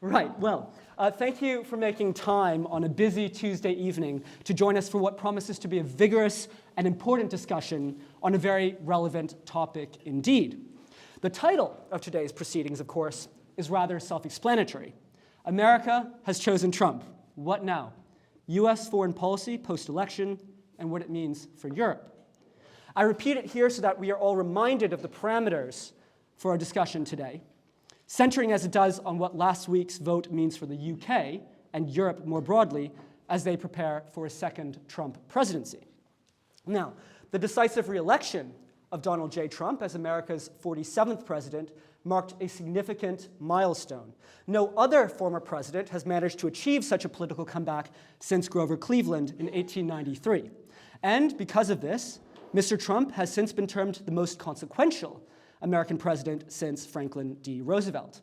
Right, well, thank you for making time on a busy Tuesday evening to join us for what promises to be a vigorous and important discussion on a very relevant topic indeed. The title of today's proceedings, of course, is rather self-explanatory. America has chosen Trump. What now? US foreign policy post-election and what it means for Europe. I repeat it here so that we are all reminded of the parameters for our discussion today, centering as it does on what last week's vote means for the UK and Europe more broadly as they prepare for a second Trump presidency. Now, the decisive re-election of Donald J. Trump as America's 47th president marked a significant milestone. No other former president has managed to achieve such a political comeback since Grover Cleveland in 1893. And because of this, Mr. Trump has since been termed the most consequential American president since Franklin D. Roosevelt.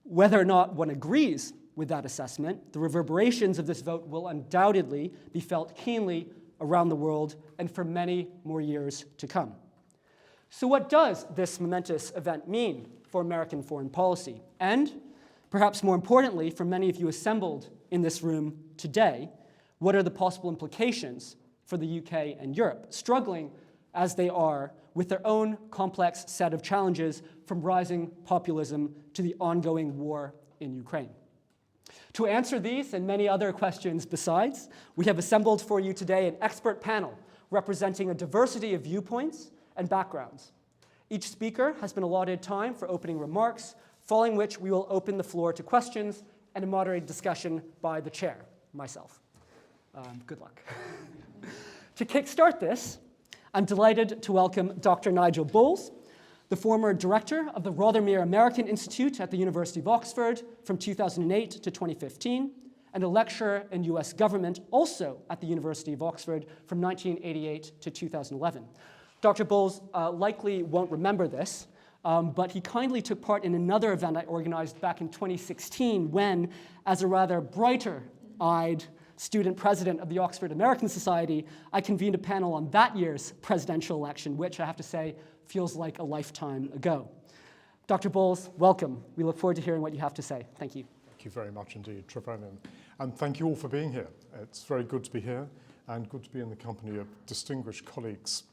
Whether or not one agrees with that assessment, the reverberations of this vote will undoubtedly be felt keenly around the world and for many more years to come. So what does this momentous event mean for American foreign policy? And, perhaps more importantly, for many of you assembled in this room today, what are the possible implications for the UK and Europe, struggling as they are with their own complex set of challenges, from rising populism to the ongoing war in Ukraine? To answer these and many other questions besides, we have assembled for you today an expert panel representing a diversity of viewpoints and backgrounds. Each speaker has been allotted time for opening remarks, following which we will open the floor to questions and a moderated discussion by the chair, myself. Good luck. To kickstart this, I'm delighted to welcome Dr. Nigel Bowles, the former director of the Rothermere American Institute at the University of Oxford from 2008 to 2015, and a lecturer in US government also at the University of Oxford from 1988 to 2011. Dr. Bowles likely won't remember this, but he kindly took part in another event I organized back in 2016 when, as a rather brighter-eyed student president of the Oxford American Society, I convened a panel on that year's presidential election, which I have to say feels like a lifetime ago. Dr. Bowles, welcome. We look forward to hearing what you have to say. Thank you. Thank you very much indeed, Trevanian. And thank you all for being here. It's very good to be here and good to be in the company of distinguished colleagues.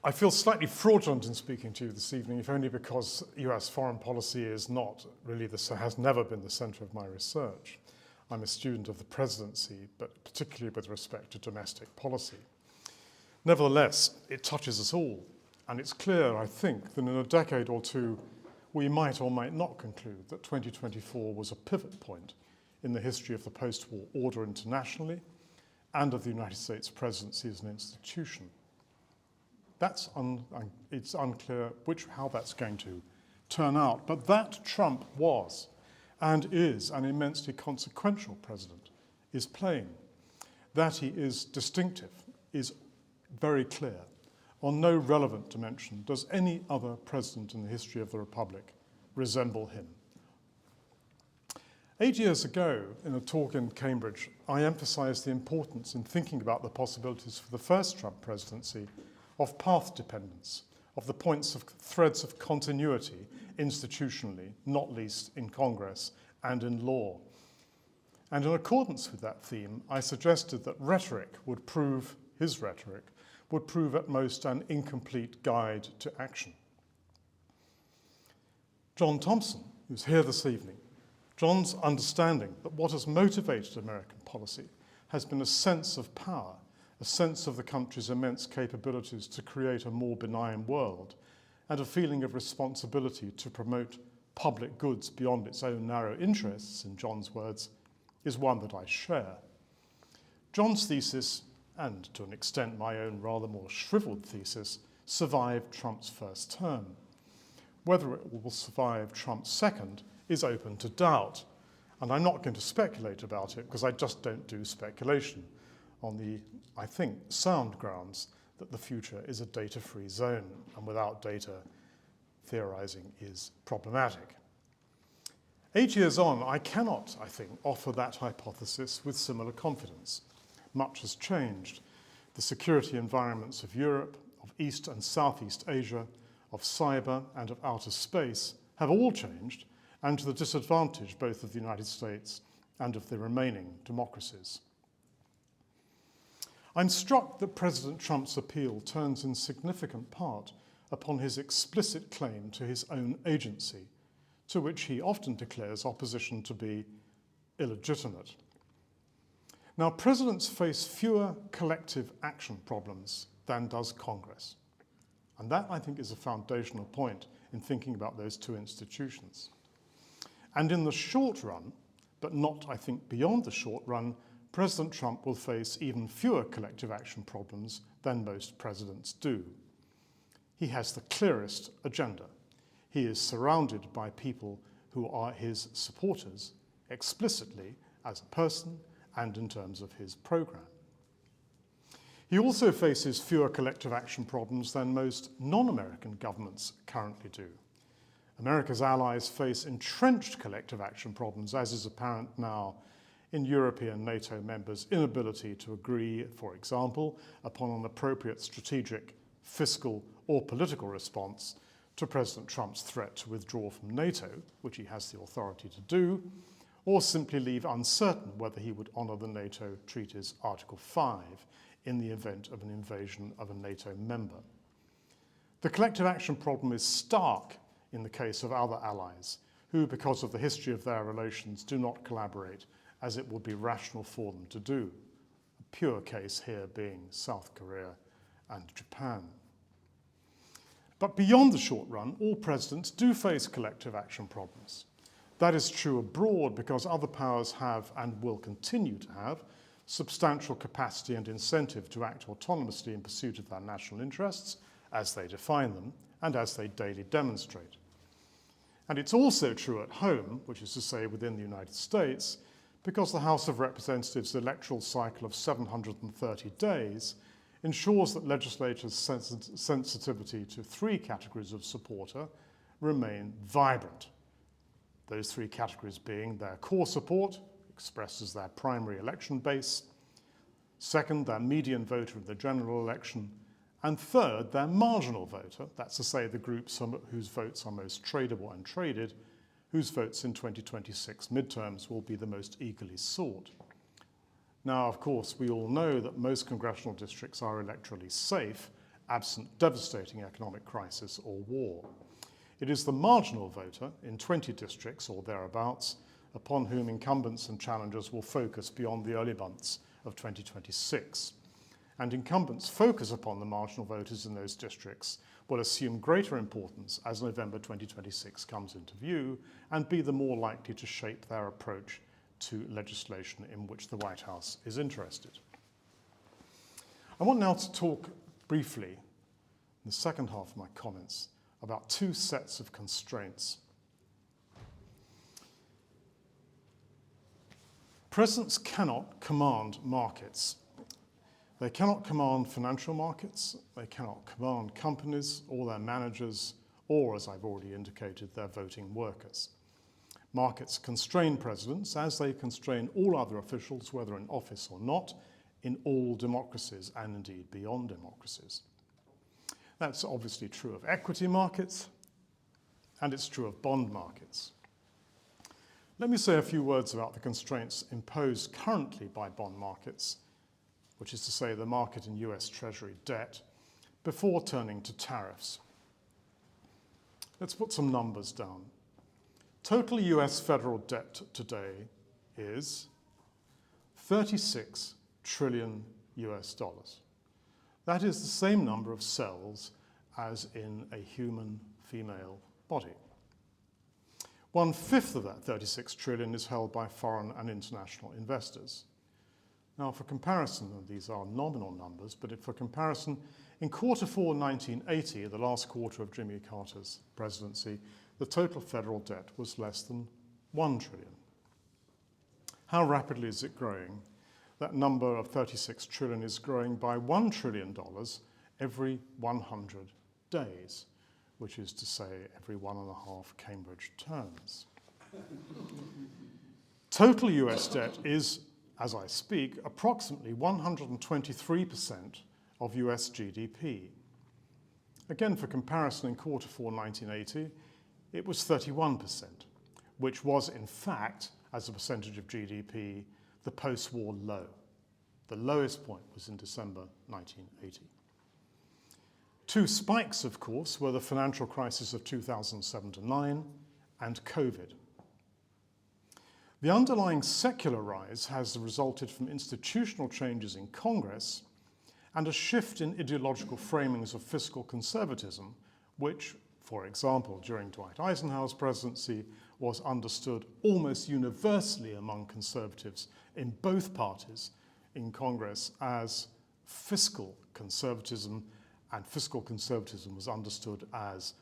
I feel slightly fraudulent in speaking to you this evening, if only because US foreign policy is not really, has never been the center of my research. I'm a student of the presidency, but particularly with respect to domestic policy. Nevertheless, it touches us all, and it's clear, I think, that in a decade or two, we might or might not conclude that 2024 was a pivot point in the history of the post-war order internationally and of the United States presidency as an institution. It's unclear how that's going to turn out, but that Trump was and is an immensely consequential president is plain. That he is distinctive is very clear. On no relevant dimension does any other president in the history of the Republic resemble him. 8 years ago, in a talk in Cambridge, I emphasized the importance in thinking about the possibilities for the first Trump presidency of path dependence, of the threads of continuity institutionally, not least in Congress and in law. And in accordance with that theme, I suggested that his rhetoric would prove at most an incomplete guide to action. John Thompson, who's here this evening, John's understanding that what has motivated American policy has been a sense of power, a sense of the country's immense capabilities to create a more benign world, and a feeling of responsibility to promote public goods beyond its own narrow interests, in John's words, is one that I share. John's thesis, and to an extent my own rather more shriveled thesis, survived Trump's first term. Whether it will survive Trump's second is open to doubt, and I'm not going to speculate about it because I just don't do speculation on the, I think, sound grounds that the future is a data-free zone, and without data, theorizing is problematic. 8 years on, I cannot, I think, offer that hypothesis with similar confidence. Much has changed. The security environments of Europe, of East and Southeast Asia, of cyber and of outer space have all changed, and to the disadvantage both of the United States and of the remaining democracies. I'm struck that President Trump's appeal turns in significant part upon his explicit claim to his own agency, to which he often declares opposition to be illegitimate. Now, presidents face fewer collective action problems than does Congress. And that, I think, is a foundational point in thinking about those two institutions. And in the short run, but not, I think, beyond the short run, President Trump will face even fewer collective action problems than most presidents do. He has the clearest agenda. He is surrounded by people who are his supporters, explicitly as a person and in terms of his program. He also faces fewer collective action problems than most non-American governments currently do. America's allies face entrenched collective action problems, as is apparent now in European NATO members' inability to agree, for example, upon an appropriate strategic, fiscal, or political response to President Trump's threat to withdraw from NATO, which he has the authority to do, or simply leave uncertain whether he would honour the NATO Treaty's Article 5 in the event of an invasion of a NATO member. The collective action problem is stark in the case of other allies, who, because of the history of their relations, do not collaborate as it would be rational for them to do, a pure case here being South Korea and Japan. But beyond the short run, all presidents do face collective action problems. That is true abroad because other powers have and will continue to have substantial capacity and incentive to act autonomously in pursuit of their national interests, as they define them and as they daily demonstrate. And it's also true at home, which is to say within the United States, because the House of Representatives' electoral cycle of 730 days ensures that legislators' sensitivity to three categories of supporter remain vibrant. Those three categories being their core support, expressed as their primary election base, second, their median voter in the general election, and third, their marginal voter, that's to say the groups whose votes are most tradable and traded, whose votes in 2026 midterms will be the most eagerly sought. Now, of course, we all know that most congressional districts are electorally safe, absent devastating economic crisis or war. It is the marginal voter in 20 districts or thereabouts upon whom incumbents and challengers will focus beyond the early months of 2026. And incumbents' focus upon the marginal voters in those districts will assume greater importance as November 2026 comes into view and be the more likely to shape their approach to legislation in which the White House is interested. I want now to talk briefly, in the second half of my comments, about two sets of constraints. Presidents cannot command markets. They cannot command financial markets, they cannot command companies or their managers, or, as I've already indicated, their voting workers. Markets constrain presidents as they constrain all other officials, whether in office or not, in all democracies and indeed beyond democracies. That's obviously true of equity markets, and it's true of bond markets. Let me say a few words about the constraints imposed currently by bond markets, which is to say the market in US Treasury debt, before turning to tariffs. Let's put some numbers down. Total US federal debt today is 36 trillion US dollars. That is the same number of cells as in a human female body. 1/5 of that 36 trillion is held by foreign and international investors. Now, for comparison, and these are nominal numbers, but for comparison, in Q4 1980, the last quarter of Jimmy Carter's presidency, the total federal debt was less than 1 trillion. How rapidly is it growing? That number of 36 trillion is growing by $1 trillion every 100 days, which is to say every 1.5 Cambridge terms. Total US debt is, as I speak, approximately 123% of US GDP. Again, for comparison, in Q4 1980, it was 31%. which was in fact, as a percentage of GDP, the post-war low. The lowest point was in December 1980. Two spikes, of course, were the financial crisis of 2007-9 and COVID. The underlying secular rise has resulted from institutional changes in Congress and a shift in ideological framings of fiscal conservatism, which, for example, during Dwight Eisenhower's presidency, was understood almost universally among conservatives in both parties in Congress as fiscal conservatism, and fiscal conservatism was understood as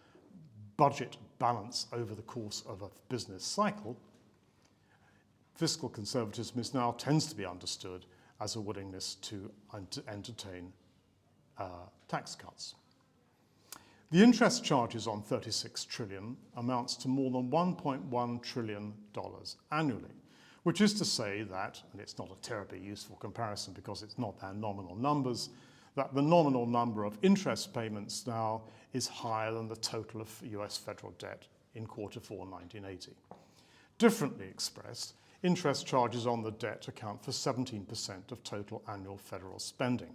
budget balance over the course of a business cycle. Fiscal conservatism now tends to be understood as a willingness to entertain tax cuts. The interest charges on 36 trillion amounts to more than $1.1 trillion annually, which is to say that, and it's not a terribly useful comparison because it's not their nominal numbers, that the nominal number of interest payments now is higher than the total of US federal debt in Q4 1980. Differently expressed, interest charges on the debt account for 17% of total annual federal spending.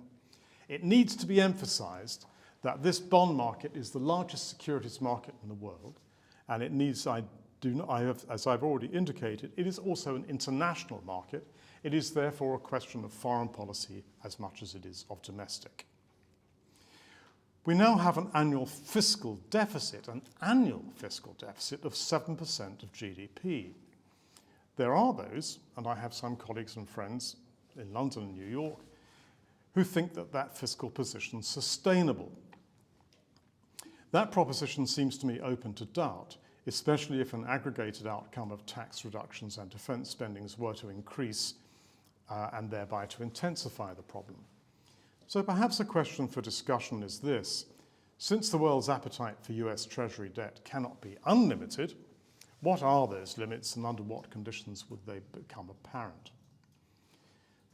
It needs to be emphasized that this bond market is the largest securities market in the world, and it needs, as I've already indicated, it is also an international market. It is therefore a question of foreign policy as much as it is of domestic. We now have an annual fiscal deficit of 7% of GDP. There are those, and I have some colleagues and friends in London and New York, who think that that fiscal position is sustainable. That proposition seems to me open to doubt, especially if an aggregated outcome of tax reductions and defense spendings were to increase and thereby to intensify the problem. So perhaps a question for discussion is this: since the world's appetite for US Treasury debt cannot be unlimited, what are those limits and under what conditions would they become apparent?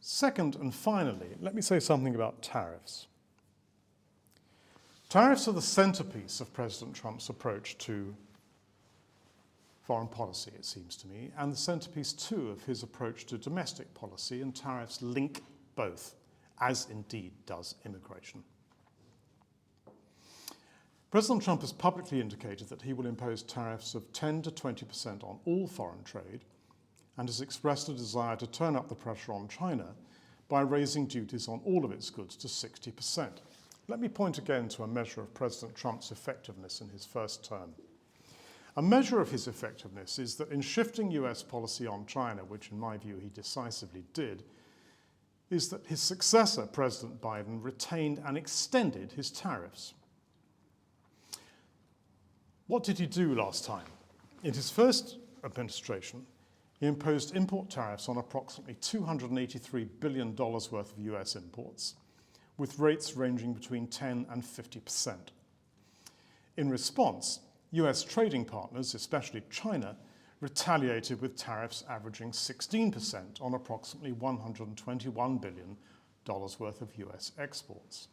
Second and finally, let me say something about tariffs. Tariffs are the centerpiece of President Trump's approach to foreign policy, it seems to me, and the centerpiece too of his approach to domestic policy, and tariffs link both, as indeed does immigration. President Trump has publicly indicated that he will impose tariffs of 10 to 20% on all foreign trade, and has expressed a desire to turn up the pressure on China by raising duties on all of its goods to 60%. Let me point again to a measure of President Trump's effectiveness in his first term. A measure of his effectiveness is that in shifting US policy on China, which in my view he decisively did, is that his successor, President Biden, retained and extended his tariffs. What did he do last time? In his first administration, he imposed import tariffs on approximately $283 billion worth of US imports, with rates ranging between 10 and 50%. In response, US trading partners, especially China, retaliated with tariffs averaging 16% on approximately $121 billion worth of US exports,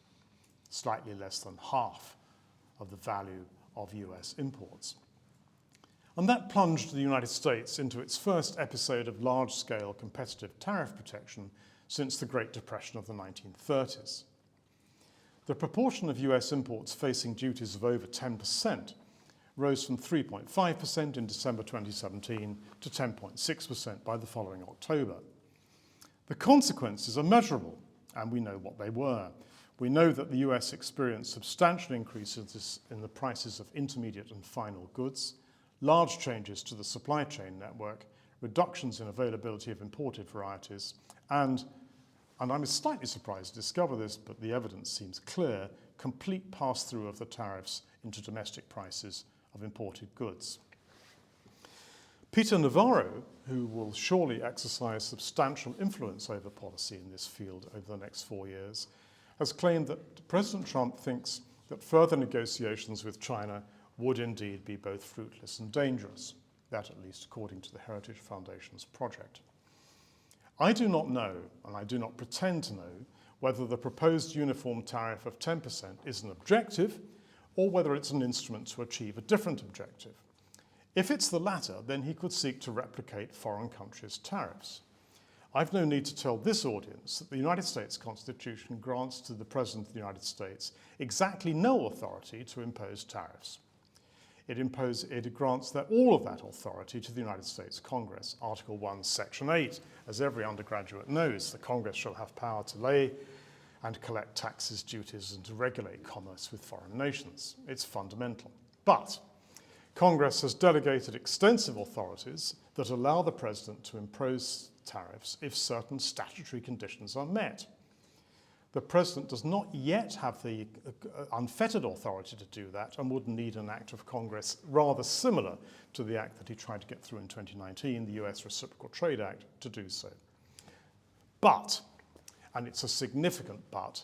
slightly less than half of the value of US imports. And that plunged the United States into its first episode of large-scale competitive tariff protection since the Great Depression of the 1930s. The proportion of US imports facing duties of over 10% rose from 3.5% in December 2017 to 10.6% by the following October. The consequences are measurable, and we know what they were. We know that the US experienced substantial increases in the prices of intermediate and final goods, large changes to the supply chain network, reductions in availability of imported varieties, and I'm slightly surprised to discover this, but the evidence seems clear, complete pass-through of the tariffs into domestic prices of imported goods. Peter Navarro, who will surely exercise substantial influence over policy in this field over the next 4 years, has claimed that President Trump thinks that further negotiations with China would indeed be both fruitless and dangerous, that at least according to the Heritage Foundation's project. I do not know, and I do not pretend to know, whether the proposed uniform tariff of 10% is an objective or whether it's an instrument to achieve a different objective. If it's the latter, then he could seek to replicate foreign countries' tariffs. I've no need to tell this audience that the United States Constitution grants to the President of the United States exactly no authority to impose tariffs. It grants all of that authority to the United States Congress. Article 1, Section 8, as every undergraduate knows, the Congress shall have power to lay and collect taxes, duties, and to regulate commerce with foreign nations. It's fundamental. But Congress has delegated extensive authorities that allow the President to impose tariffs if certain statutory conditions are met. The President does not yet have the unfettered authority to do that and would need an act of Congress rather similar to the act that he tried to get through in 2019, the US Reciprocal Trade Act, to do so. But, and it's a significant but,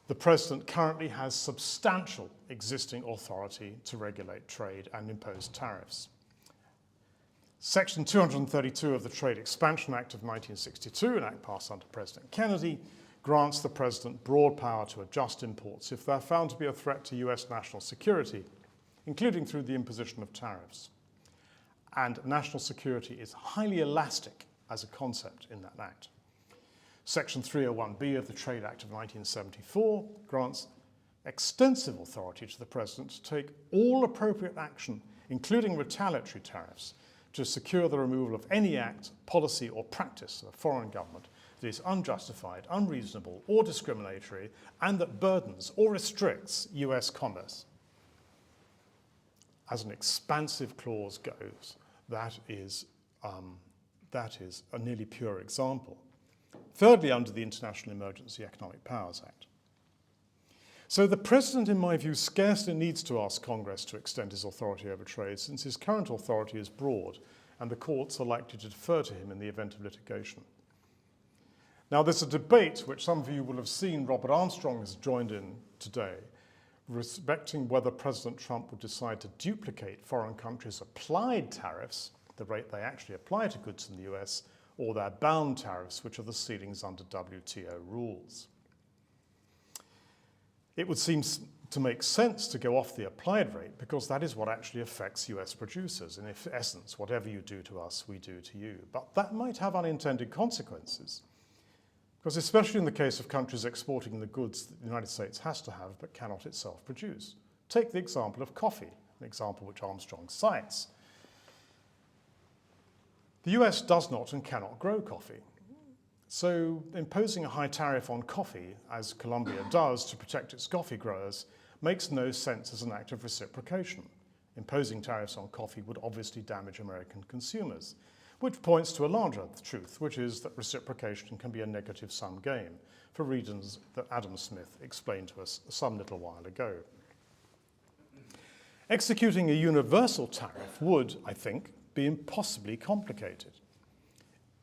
the President currently has substantial existing authority to regulate trade and impose tariffs. Section 232 of the Trade Expansion Act of 1962, an act passed under President Kennedy, grants the President broad power to adjust imports if they're found to be a threat to US national security, including through the imposition of tariffs. And national security is highly elastic as a concept in that act. Section 301B of the Trade Act of 1974 grants extensive authority to the President to take all appropriate action, including retaliatory tariffs, to secure the removal of any act, policy, or practice of a foreign government that is unjustified, unreasonable, or discriminatory, and that burdens or restricts US commerce. As an expansive clause goes, that is a nearly pure example. Thirdly, under the International Emergency Economic Powers Act. So the President, in my view, scarcely needs to ask Congress to extend his authority over trade, since his current authority is broad, and the courts are likely to defer to him in the event of litigation. Now, there's a debate, which some of you will have seen Robert Armstrong has joined in today, respecting whether President Trump would decide to duplicate foreign countries' applied tariffs, the rate they actually apply to goods in the US, or their bound tariffs, which are the ceilings under WTO rules. It would seem to make sense to go off the applied rate because that is what actually affects US producers. In essence, whatever you do to us, we do to you. But that might have unintended consequences, because especially in the case of countries exporting the goods that the United States has to have but cannot itself produce. Take the example of coffee, an example which Armstrong cites. The US does not and cannot grow coffee. So imposing a high tariff on coffee, as Colombia does to protect its coffee growers, makes no sense as an act of reciprocation. Imposing tariffs on coffee would obviously damage American consumers, which points to a larger truth, which is that reciprocation can be a negative-sum game, for reasons that Adam Smith explained to us some little while ago. Executing a universal tariff would, I think, be impossibly complicated.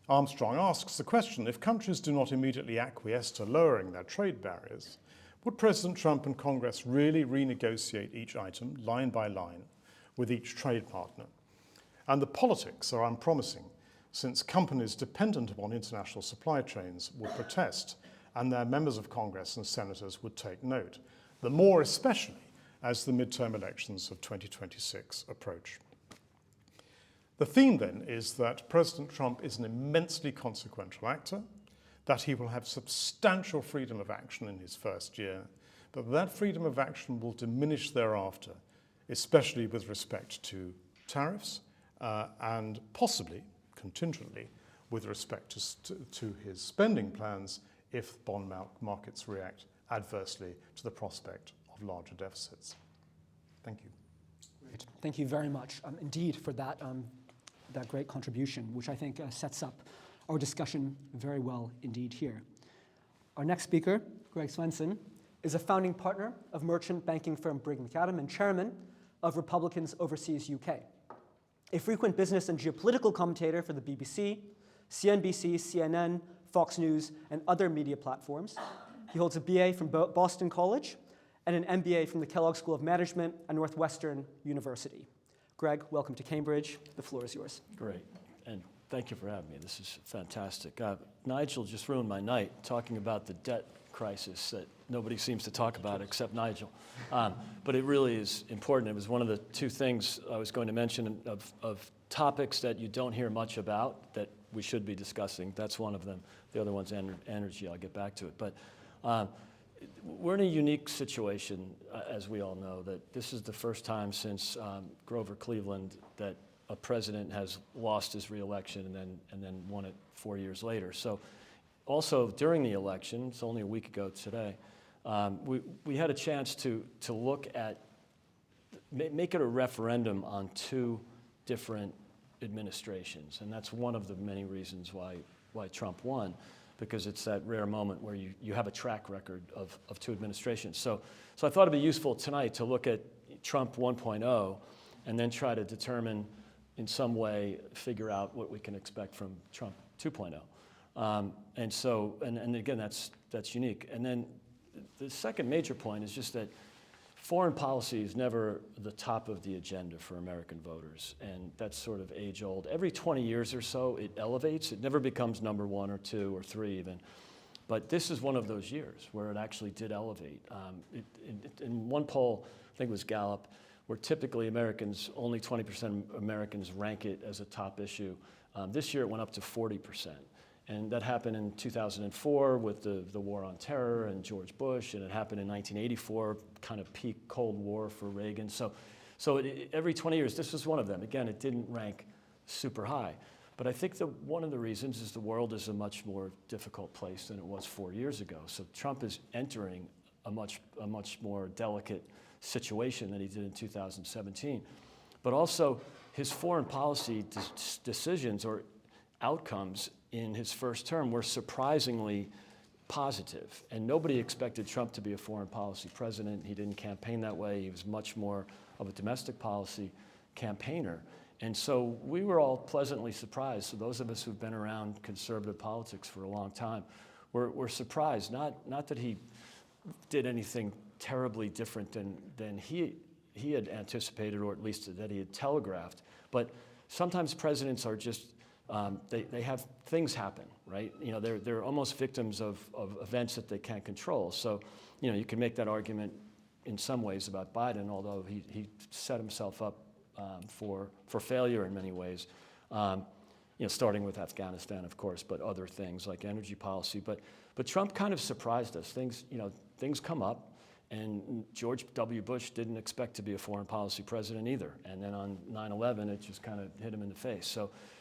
Armstrong asks the question, if countries do not immediately acquiesce to lowering their trade barriers, would President Trump and Congress really renegotiate each item, line by line, with each trade partner? And the politics are unpromising, since companies dependent upon international supply chains would protest, and their members of Congress and senators would take note, the more especially as the midterm elections of 2026 approach. The theme, then, is that President Trump is an immensely consequential actor, that he will have substantial freedom of action in his first year, but that freedom of action will diminish thereafter, especially with respect to tariffs and possibly, contingently, with respect to his spending plans if bond markets react adversely to the prospect of larger deficits. Thank you. Great. Thank you very much indeed for that great contribution, which I think sets up our discussion very well indeed here. Our next speaker, Greg Swenson, is a founding partner of merchant banking firm Briggs & McAdam and chairman of Republicans Overseas UK. A frequent business and geopolitical commentator for the BBC, CNBC, CNN, Fox News, and other media platforms. He holds a BA from Boston College and an MBA from the Kellogg School of Management and Northwestern University. Greg, welcome to Cambridge. The floor is yours. Great, and thank you for having me. This is fantastic. Nigel just ruined my night talking about the debt crisis that nobody seems to talk about except Nigel. But it really is important. It was one of the two things I was going to mention of topics that you don't hear much about that we should be discussing. That's one of them. The other one's energy. I'll get back to it. But we're in a unique situation, as we all know, that this is the first time since Grover Cleveland that a president has lost his reelection and then won it 4 years later. So also during the election, it's only a week ago today, we had a chance to look at, make it a referendum on two different administrations. And that's one of the many reasons why Trump won, because it's that rare moment where you have a track record of two administrations. So I thought it'd be useful tonight to look at Trump 1.0 and then try to determine in some way, figure out what we can expect from Trump 2.0. And again, that's unique. And then the second major point is just that foreign policy is never the top of the agenda for American voters, and that's sort of age-old. Every 20 years or so, it elevates. It never becomes number 1 or 2 or 3 even. But this is one of those years where it actually did elevate. In one poll, I think it was Gallup, where typically Americans, only 20% of Americans rank it as a top issue. This year it went up to 40%. And that happened in 2004 with the war on terror and George Bush, and it happened in 1984, kind of peak Cold War for Reagan. So every 20 years, this was one of them. Again, it didn't rank super high. But I think that one of the reasons is the world is a much more difficult place than it was 4 years ago. So Trump is entering a much more delicate situation than he did in 2017. But also, his foreign policy decisions or outcomes in his first term were surprisingly positive. And nobody expected Trump to be a foreign policy president. He didn't campaign that way. He was much more of a domestic policy campaigner. And so we were all pleasantly surprised. So those of us who've been around conservative politics for a long time were surprised. Not that he did anything terribly different than he had anticipated, or at least that he had telegraphed. But sometimes presidents are just, they have things happen, right? You know, they're almost victims of events that they can't control. So, you know, you can make that argument in some ways about Biden, although he set himself up for failure in many ways. You know, starting with Afghanistan, of course, but other things like energy policy. But Trump kind of surprised us. Things come up. And George W. Bush didn't expect to be a foreign policy president either. And then on 9/11, it just kind of hit him in the face.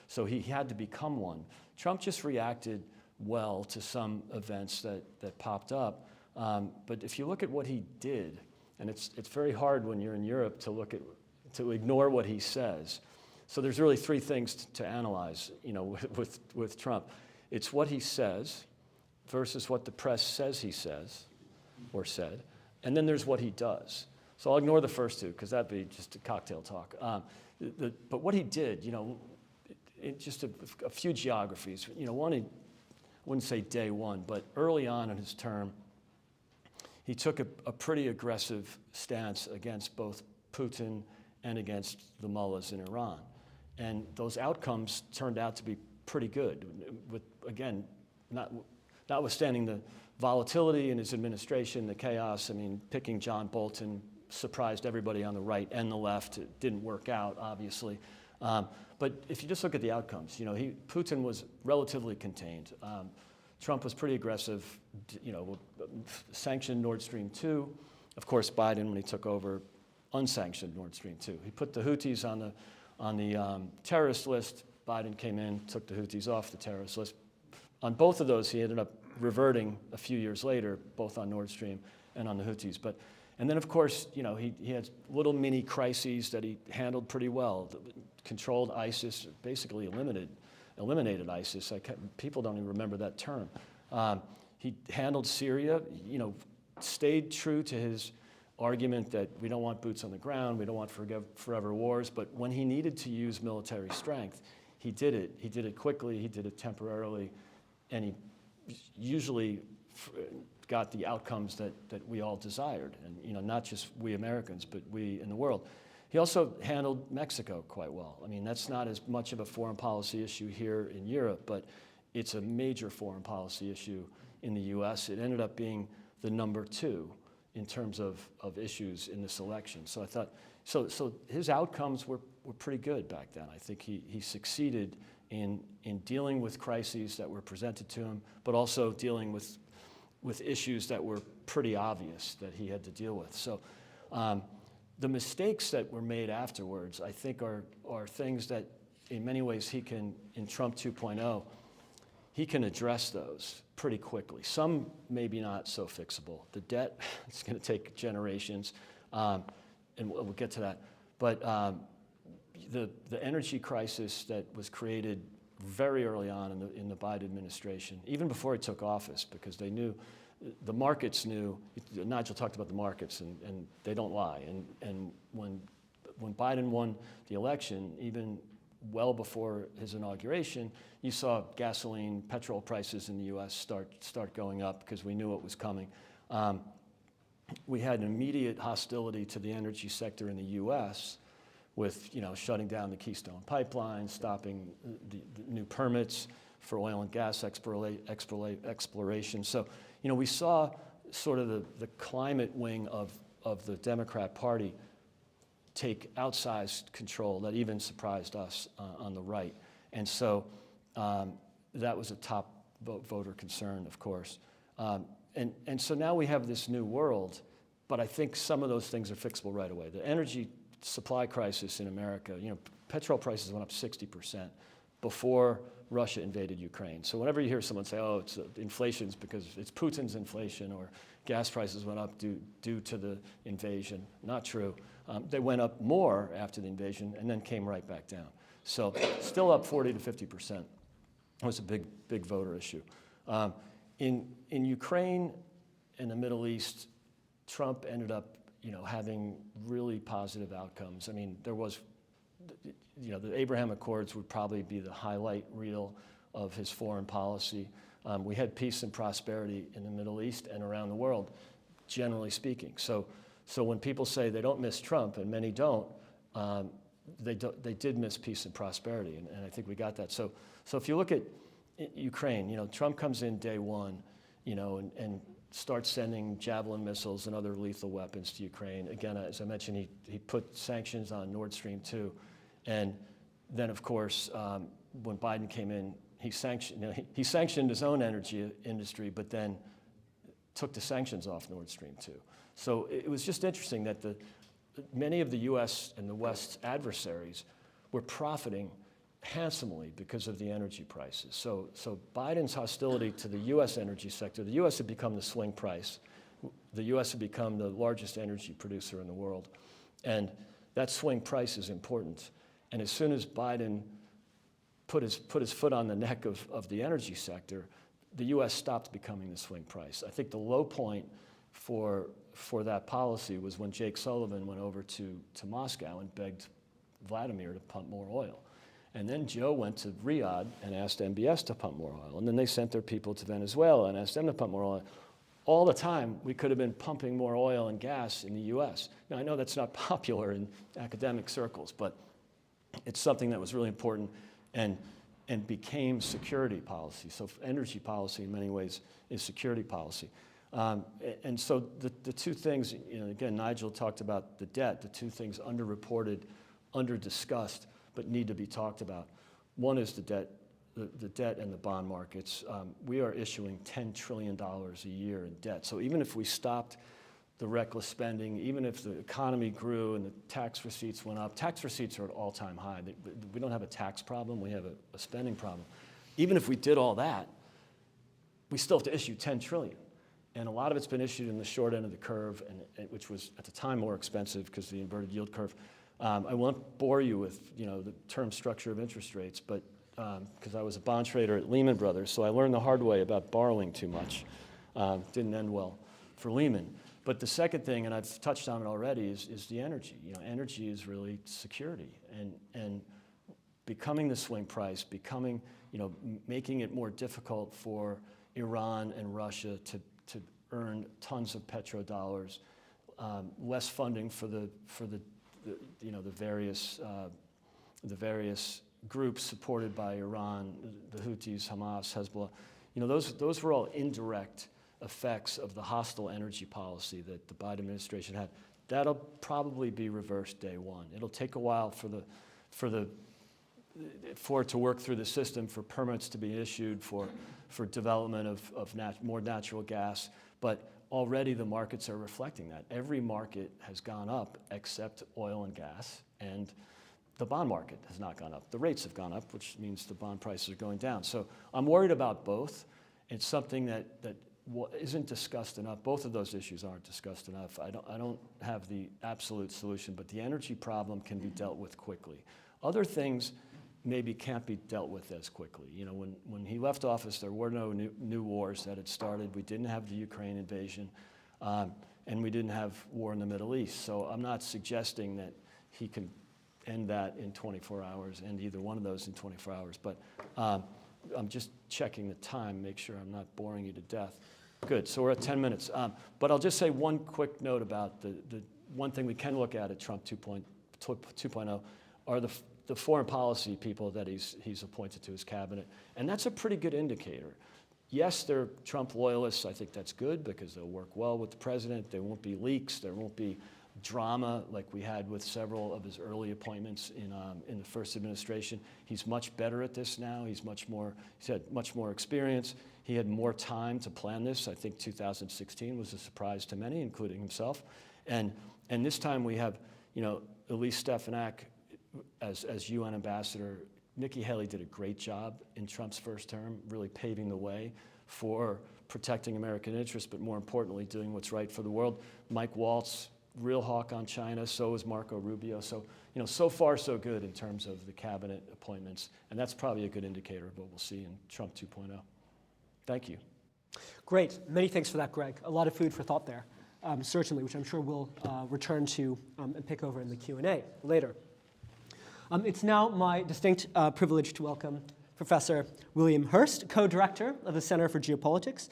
So he had to become one. Trump just reacted well to some events that popped up. But if you look at what he did, and it's very hard when you're in Europe to ignore what he says. So there's really three things to analyze, you know, with Trump. It's what he says versus what the press says he says or said. And then there's what he does. So I'll ignore the first two because that'd be just a cocktail talk. But what he did, you know, just a few geographies. You know, one, I wouldn't say day one, but early on in his term, he took a pretty aggressive stance against both Putin and against the mullahs in Iran. And those outcomes turned out to be pretty good. With, again, notwithstanding the volatility in his administration, the chaos. I mean, picking John Bolton surprised everybody on the right and the left. It didn't work out, obviously. But if you just look at the outcomes, you know, Putin was relatively contained. Trump was pretty aggressive, you know, sanctioned Nord Stream 2. Of course, Biden, when he took over, unsanctioned Nord Stream 2. He put the Houthis on the terrorist list. Biden came in, took the Houthis off the terrorist list. On both of those, he ended up reverting a few years later, both on Nord Stream and on the Houthis. And then, of course, you know, he had little mini crises that he handled pretty well. Controlled ISIS, basically eliminated ISIS. People don't even remember that term. He handled Syria, you know, stayed true to his argument that we don't want boots on the ground, we don't want forever wars, but when he needed to use military strength, he did it. He did it quickly, he did it temporarily, and he usually got the outcomes that we all desired, and you know, not just we Americans, but we in the world. He also handled Mexico quite well. I mean, that's not as much of a foreign policy issue here in Europe, but it's a major foreign policy issue in the U.S., it ended up being the number 2 in terms of issues in this election. So I thought, so his outcomes were pretty good back then. I think he succeeded in dealing with crises that were presented to him, but also dealing with issues that were pretty obvious that he had to deal with. So the mistakes that were made afterwards, I think, are things that in many ways he can, in Trump 2.0, he can address those pretty quickly. Some maybe not so fixable. The debt, it's going to take generations, and we'll get to that. But the energy crisis that was created very early on in the Biden administration, even before he took office, because they knew, the markets knew, Nigel talked about the markets, and they don't lie. And when Biden won the election, even well before his inauguration, you saw gasoline, petrol prices in the U.S. start going up because we knew it was coming. We had an immediate hostility to the energy sector in the U.S. with, shutting down the Keystone Pipeline, stopping the new permits for oil and gas exploration. So, we saw sort of the climate wing of the Democrat Party take outsized control that even surprised us on the right. And so that was a top voter concern, of course. And so now we have this new world, but I think some of those things are fixable right away. The energy supply crisis in America, petrol prices went up 60% before Russia invaded Ukraine. So whenever you hear someone say, oh, inflation's because it's Putin's inflation, or gas prices went up due to the invasion, not true. They went up more after the invasion and then came right back down. So still up 40 to 50%. It was a big voter issue. In Ukraine and the Middle East, Trump ended up, having really positive outcomes. I mean, there was, the Abraham Accords would probably be the highlight reel of his foreign policy. We had peace and prosperity in the Middle East and around the world, generally speaking. So when people say they don't miss Trump, and many don't, they did miss peace and prosperity, and I think we got that. So if you look at Ukraine, Trump comes in day one, and starts sending Javelin missiles and other lethal weapons to Ukraine. Again, as I mentioned, he put sanctions on Nord Stream 2, and then of course when Biden came in, he sanctioned his own energy industry, but then took the sanctions off Nord Stream 2. So it was just interesting that many of the U.S. and the West's adversaries were profiting handsomely because of the energy prices. So Biden's hostility to the U.S. energy sector, the U.S. had become the swing price. The U.S. had become the largest energy producer in the world. And that swing price is important. And as soon as Biden put his foot on the neck of the energy sector, the U.S. stopped becoming the swing price. I think the low point for that policy was when Jake Sullivan went over to Moscow and begged Vladimir to pump more oil. And then Joe went to Riyadh and asked MBS to pump more oil. And then they sent their people to Venezuela and asked them to pump more oil. All the time, we could have been pumping more oil and gas in the U.S. Now, I know that's not popular in academic circles, but it's something that was really important and became security policy. So energy policy, in many ways, is security policy. And so the two things, again, Nigel talked about the debt, the two things underreported, under-discussed, but need to be talked about. One is the debt and the bond markets. We are issuing $10 trillion a year in debt. So even if we stopped the reckless spending, even if the economy grew and the tax receipts went up, tax receipts are at all-time high. We don't have a tax problem, we have a spending problem. Even if we did all that, we still have to issue $10 trillion. And a lot of it's been issued in the short end of the curve, and which was at the time more expensive because of the inverted yield curve. I won't bore you with the term structure of interest rates, but because I was a bond trader at Lehman Brothers, so I learned the hard way about borrowing too much. Didn't end well for Lehman. But the second thing, and I've touched on it already, is the energy. Energy is really security, and becoming the swing price, making it more difficult for Iran and Russia to earn tons of petrodollars, less funding for the various groups supported by Iran, the Houthis, Hamas, Hezbollah. those were all indirect effects of the hostile energy policy that the Biden administration had. That'll probably be reversed day one. It'll take a while for it to work through the system, for permits to be issued, for development of more natural gas. But already the markets are reflecting that. Every market has gone up except oil and gas, and the bond market has not gone up. The rates have gone up, which means the bond prices are going down. So I'm worried about both. It's something that isn't discussed enough. Both of those issues aren't discussed enough. I don't have the absolute solution, but the energy problem can be dealt with quickly. Other things maybe can't be dealt with as quickly. When he left office, there were no new wars that had started. We didn't have the Ukraine invasion, and we didn't have war in the Middle East. So I'm not suggesting that he can end that in 24 hours, end either one of those in 24 hours. But I'm just checking the time, make sure I'm not boring you to death. Good, so we're at 10 minutes. But I'll just say one quick note about the one thing we can look at Trump 2.0 are the foreign policy people that he's appointed to his cabinet. And that's a pretty good indicator. Yes, they're Trump loyalists. I think that's good because they'll work well with the president. There won't be leaks. There won't be drama like we had with several of his early appointments in the first administration. He's much better at this now. He's had much more experience. He had more time to plan this. I think 2016 was a surprise to many, including himself. And this time we have, Elise Stefanik as UN ambassador. Nikki Haley did a great job in Trump's first term, really paving the way for protecting American interests, but more importantly, doing what's right for the world. Mike Waltz, real hawk on China, so is Marco Rubio. So, so far so good in terms of the cabinet appointments, and that's probably a good indicator of what we'll see in Trump 2.0. Thank you. Great. Many thanks for that, Greg. A lot of food for thought there, certainly, which I'm sure we'll return to and pick over in the Q&A later. It's now my distinct privilege to welcome Professor William Hurst, co-director of the Center for Geopolitics.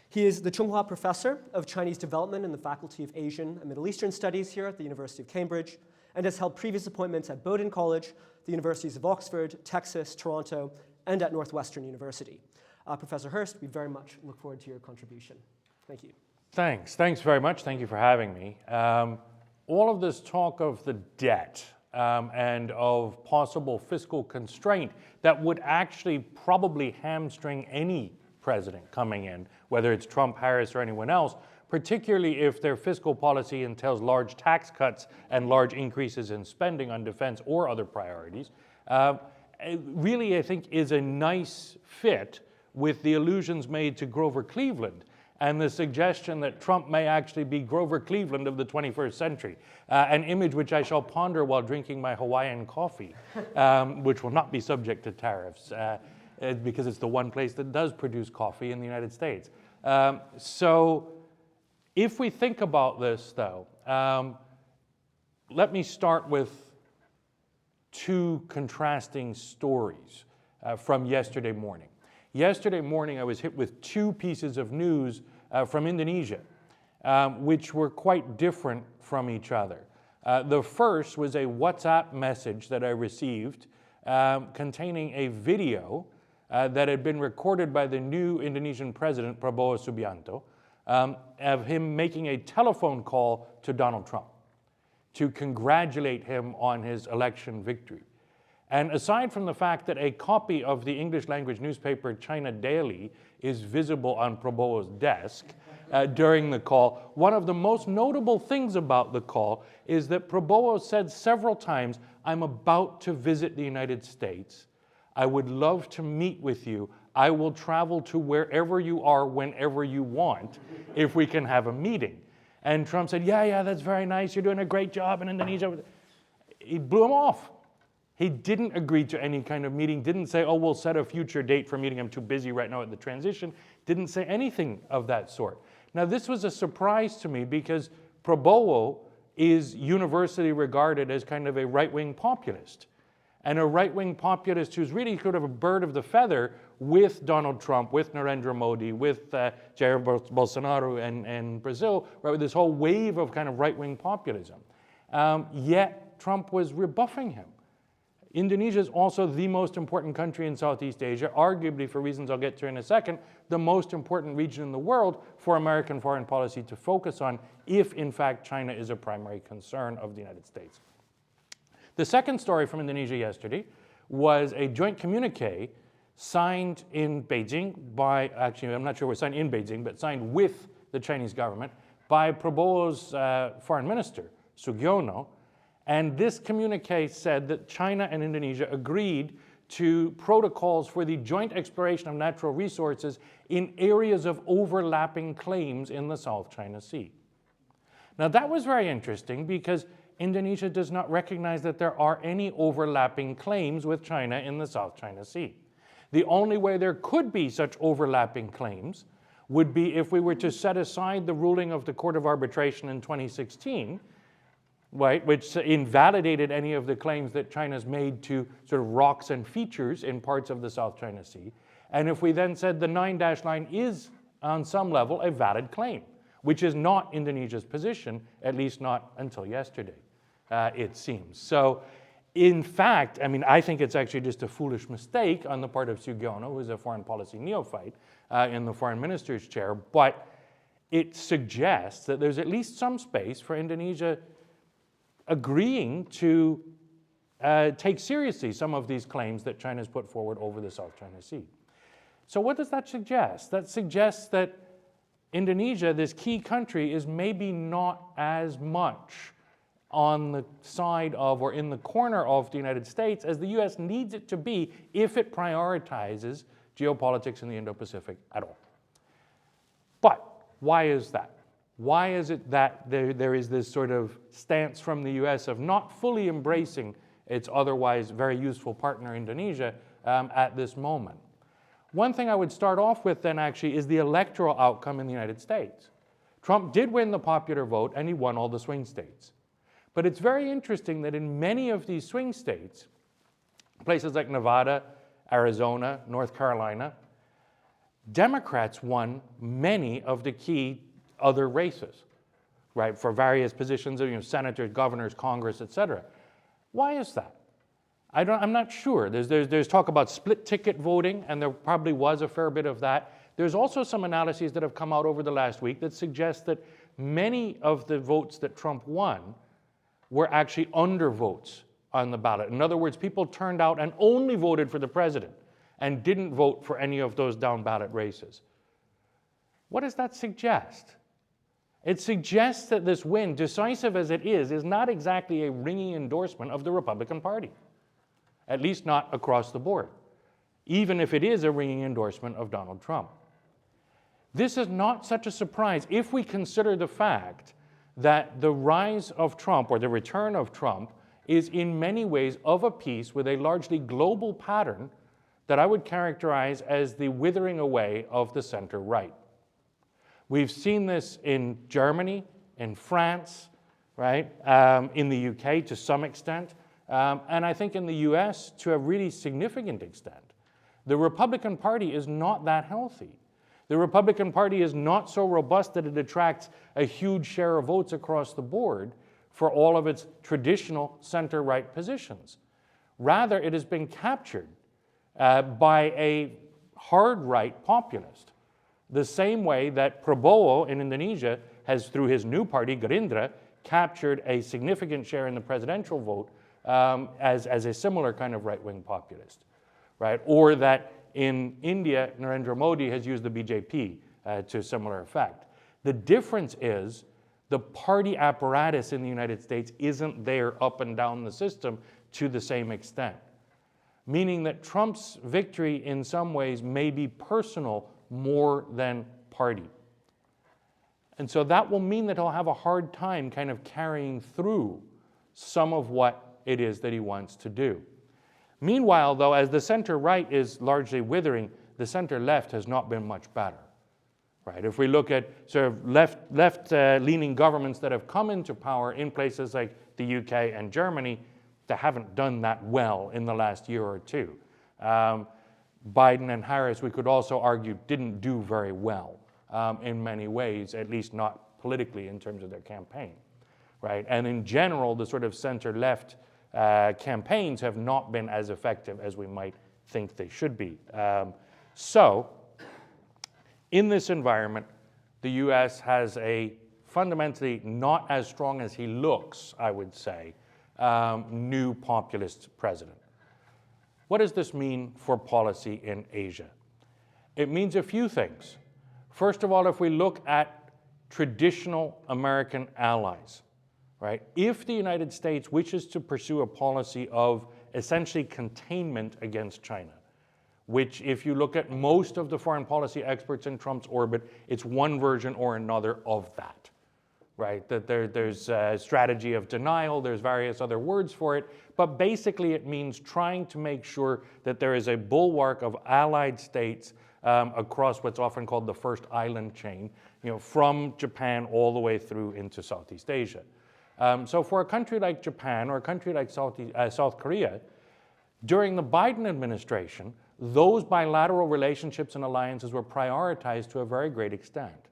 He is the Tsinghua Professor of Chinese Development in the Faculty of Asian and Middle Eastern Studies here at the University of Cambridge, and has held previous appointments at Bowdoin College, the Universities of Oxford, Texas, Toronto, and at Northwestern University. Professor Hurst, we very much look forward to your contribution. Thank you. Thanks very much. Thank you for having me. All of this talk of the debt and of possible fiscal constraint that would actually probably hamstring any president coming in, whether it's Trump, Harris, or anyone else, particularly if their fiscal policy entails large tax cuts and large increases in spending on defense or other priorities, really, I think, is a nice fit with the allusions made to Grover Cleveland and the suggestion that Trump may actually be Grover Cleveland of the 21st century, an image which I shall ponder while drinking my Hawaiian coffee, which will not be subject to tariffs, because it's the one place that does produce coffee in the United States. So if we think about this, though, let me start with two contrasting stories from yesterday morning. Yesterday morning, I was hit with two pieces of news from Indonesia, which were quite different from each other. The first was a WhatsApp message that I received containing a video that had been recorded by the new Indonesian president, Prabowo Subianto, of him making a telephone call to Donald Trump to congratulate him on his election victory. And aside from the fact that a copy of the English language newspaper China Daily is visible on Prabowo's desk during the call, one of the most notable things about the call is that Prabowo said several times, "I'm about to visit the United States. I would love to meet with you. I will travel to wherever you are whenever you want if we can have a meeting." And Trump said, yeah, that's very nice. You're doing a great job in Indonesia. He blew him off. He didn't agree to any kind of meeting, didn't say, oh, we'll set a future date for meeting. I'm too busy right now at the transition. Didn't say anything of that sort. Now, this was a surprise to me because Prabowo is universally regarded as kind of a right-wing populist. And a right-wing populist who's really sort of a bird of the feather with Donald Trump, with Narendra Modi, with Jair Bolsonaro in Brazil, right, with this whole wave of kind of right-wing populism. Yet Trump was rebuffing him. Indonesia is also the most important country in Southeast Asia, arguably, for reasons I'll get to in a second, the most important region in the world for American foreign policy to focus on if, in fact, China is a primary concern of the United States. The second story from Indonesia yesterday was a joint communique signed in Beijing by, actually, I'm not sure it was signed in Beijing, but signed with the Chinese government by Prabowo's foreign minister, Sugiono. And this communique said that China and Indonesia agreed to protocols for the joint exploration of natural resources in areas of overlapping claims in the South China Sea. Now that was very interesting because Indonesia does not recognize that there are any overlapping claims with China in the South China Sea. The only way there could be such overlapping claims would be if we were to set aside the ruling of the Court of Arbitration in 2016, right, which invalidated any of the claims that China's made to sort of rocks and features in parts of the South China Sea. And if we then said the 9-dash line is, on some level, a valid claim, which is not Indonesia's position, at least not until yesterday, it seems. So, in fact, I mean, I think it's actually just a foolish mistake on the part of Sugiono, who's a foreign policy neophyte in the foreign minister's chair, but it suggests that there's at least some space for Indonesia agreeing to take seriously some of these claims that China's put forward over the South China Sea. So what does that suggest? That suggests that Indonesia, this key country, is maybe not as much on the side of or in the corner of the United States as the US needs it to be if it prioritizes geopolitics in the Indo-Pacific at all. But why is that? Why is it that there is this sort of stance from the US of not fully embracing its otherwise very useful partner Indonesia at this moment? One thing I would start off with then actually is the electoral outcome in the United States. Trump did win the popular vote and he won all the swing states. But it's very interesting that in many of these swing states, places like Nevada, Arizona, North Carolina, Democrats won many of the key other races, right, for various positions of senators, governors, Congress, etc. Why is that? I'm not sure. There's talk about split ticket voting, and there probably was a fair bit of that. There's also some analyses that have come out over the last week that suggest that many of the votes that Trump won were actually undervotes on the ballot. In other words, people turned out and only voted for the president and didn't vote for any of those down ballot races. What does that suggest? It suggests that this win, decisive as it is not exactly a ringing endorsement of the Republican Party, at least not across the board, even if it is a ringing endorsement of Donald Trump. This is not such a surprise if we consider the fact that the rise of Trump, or the return of Trump, is in many ways of a piece with a largely global pattern that I would characterize as the withering away of the center-right. We've seen this in Germany, in France, right, in the UK to some extent, and I think in the US to a really significant extent. The Republican Party is not that healthy. The Republican Party is not so robust that it attracts a huge share of votes across the board for all of its traditional center-right positions. Rather, it has been captured by a hard-right populist, the same way that Prabowo in Indonesia has, through his new party, Gerindra, captured a significant share in the presidential vote as a similar kind of right-wing populist, right? Or that in India, Narendra Modi has used the BJP to a similar effect. The difference is the party apparatus in the United States isn't there up and down the system to the same extent, meaning that Trump's victory in some ways may be personal more than party. And so that will mean that he'll have a hard time kind of carrying through some of what it is that he wants to do. Meanwhile, though, as the center-right is largely withering, the center-left has not been much better, right? If we look at sort of left-leaning governments that have come into power in places like the UK and Germany, they haven't done that well in the last year or two. Biden and Harris, we could also argue, didn't do very well in many ways, at least not politically in terms of their campaign, right? And in general, the sort of center-left campaigns have not been as effective as we might think they should be. So, in this environment, the US has a fundamentally not as strong as he looks, I would say, new populist president. What does this mean for policy in Asia? It means a few things. First of all, if we look at traditional American allies, right? If the United States wishes to pursue a policy of essentially containment against China, which if you look at most of the foreign policy experts in Trump's orbit, it's one version or another of that, right? That there's a strategy of denial, there's various other words for it, but basically it means trying to make sure that there is a bulwark of allied states across what's often called the first island chain, from Japan all the way through into Southeast Asia. So for a country like Japan or a country like South Korea, during the Biden administration, those bilateral relationships and alliances were prioritized to a very great extent,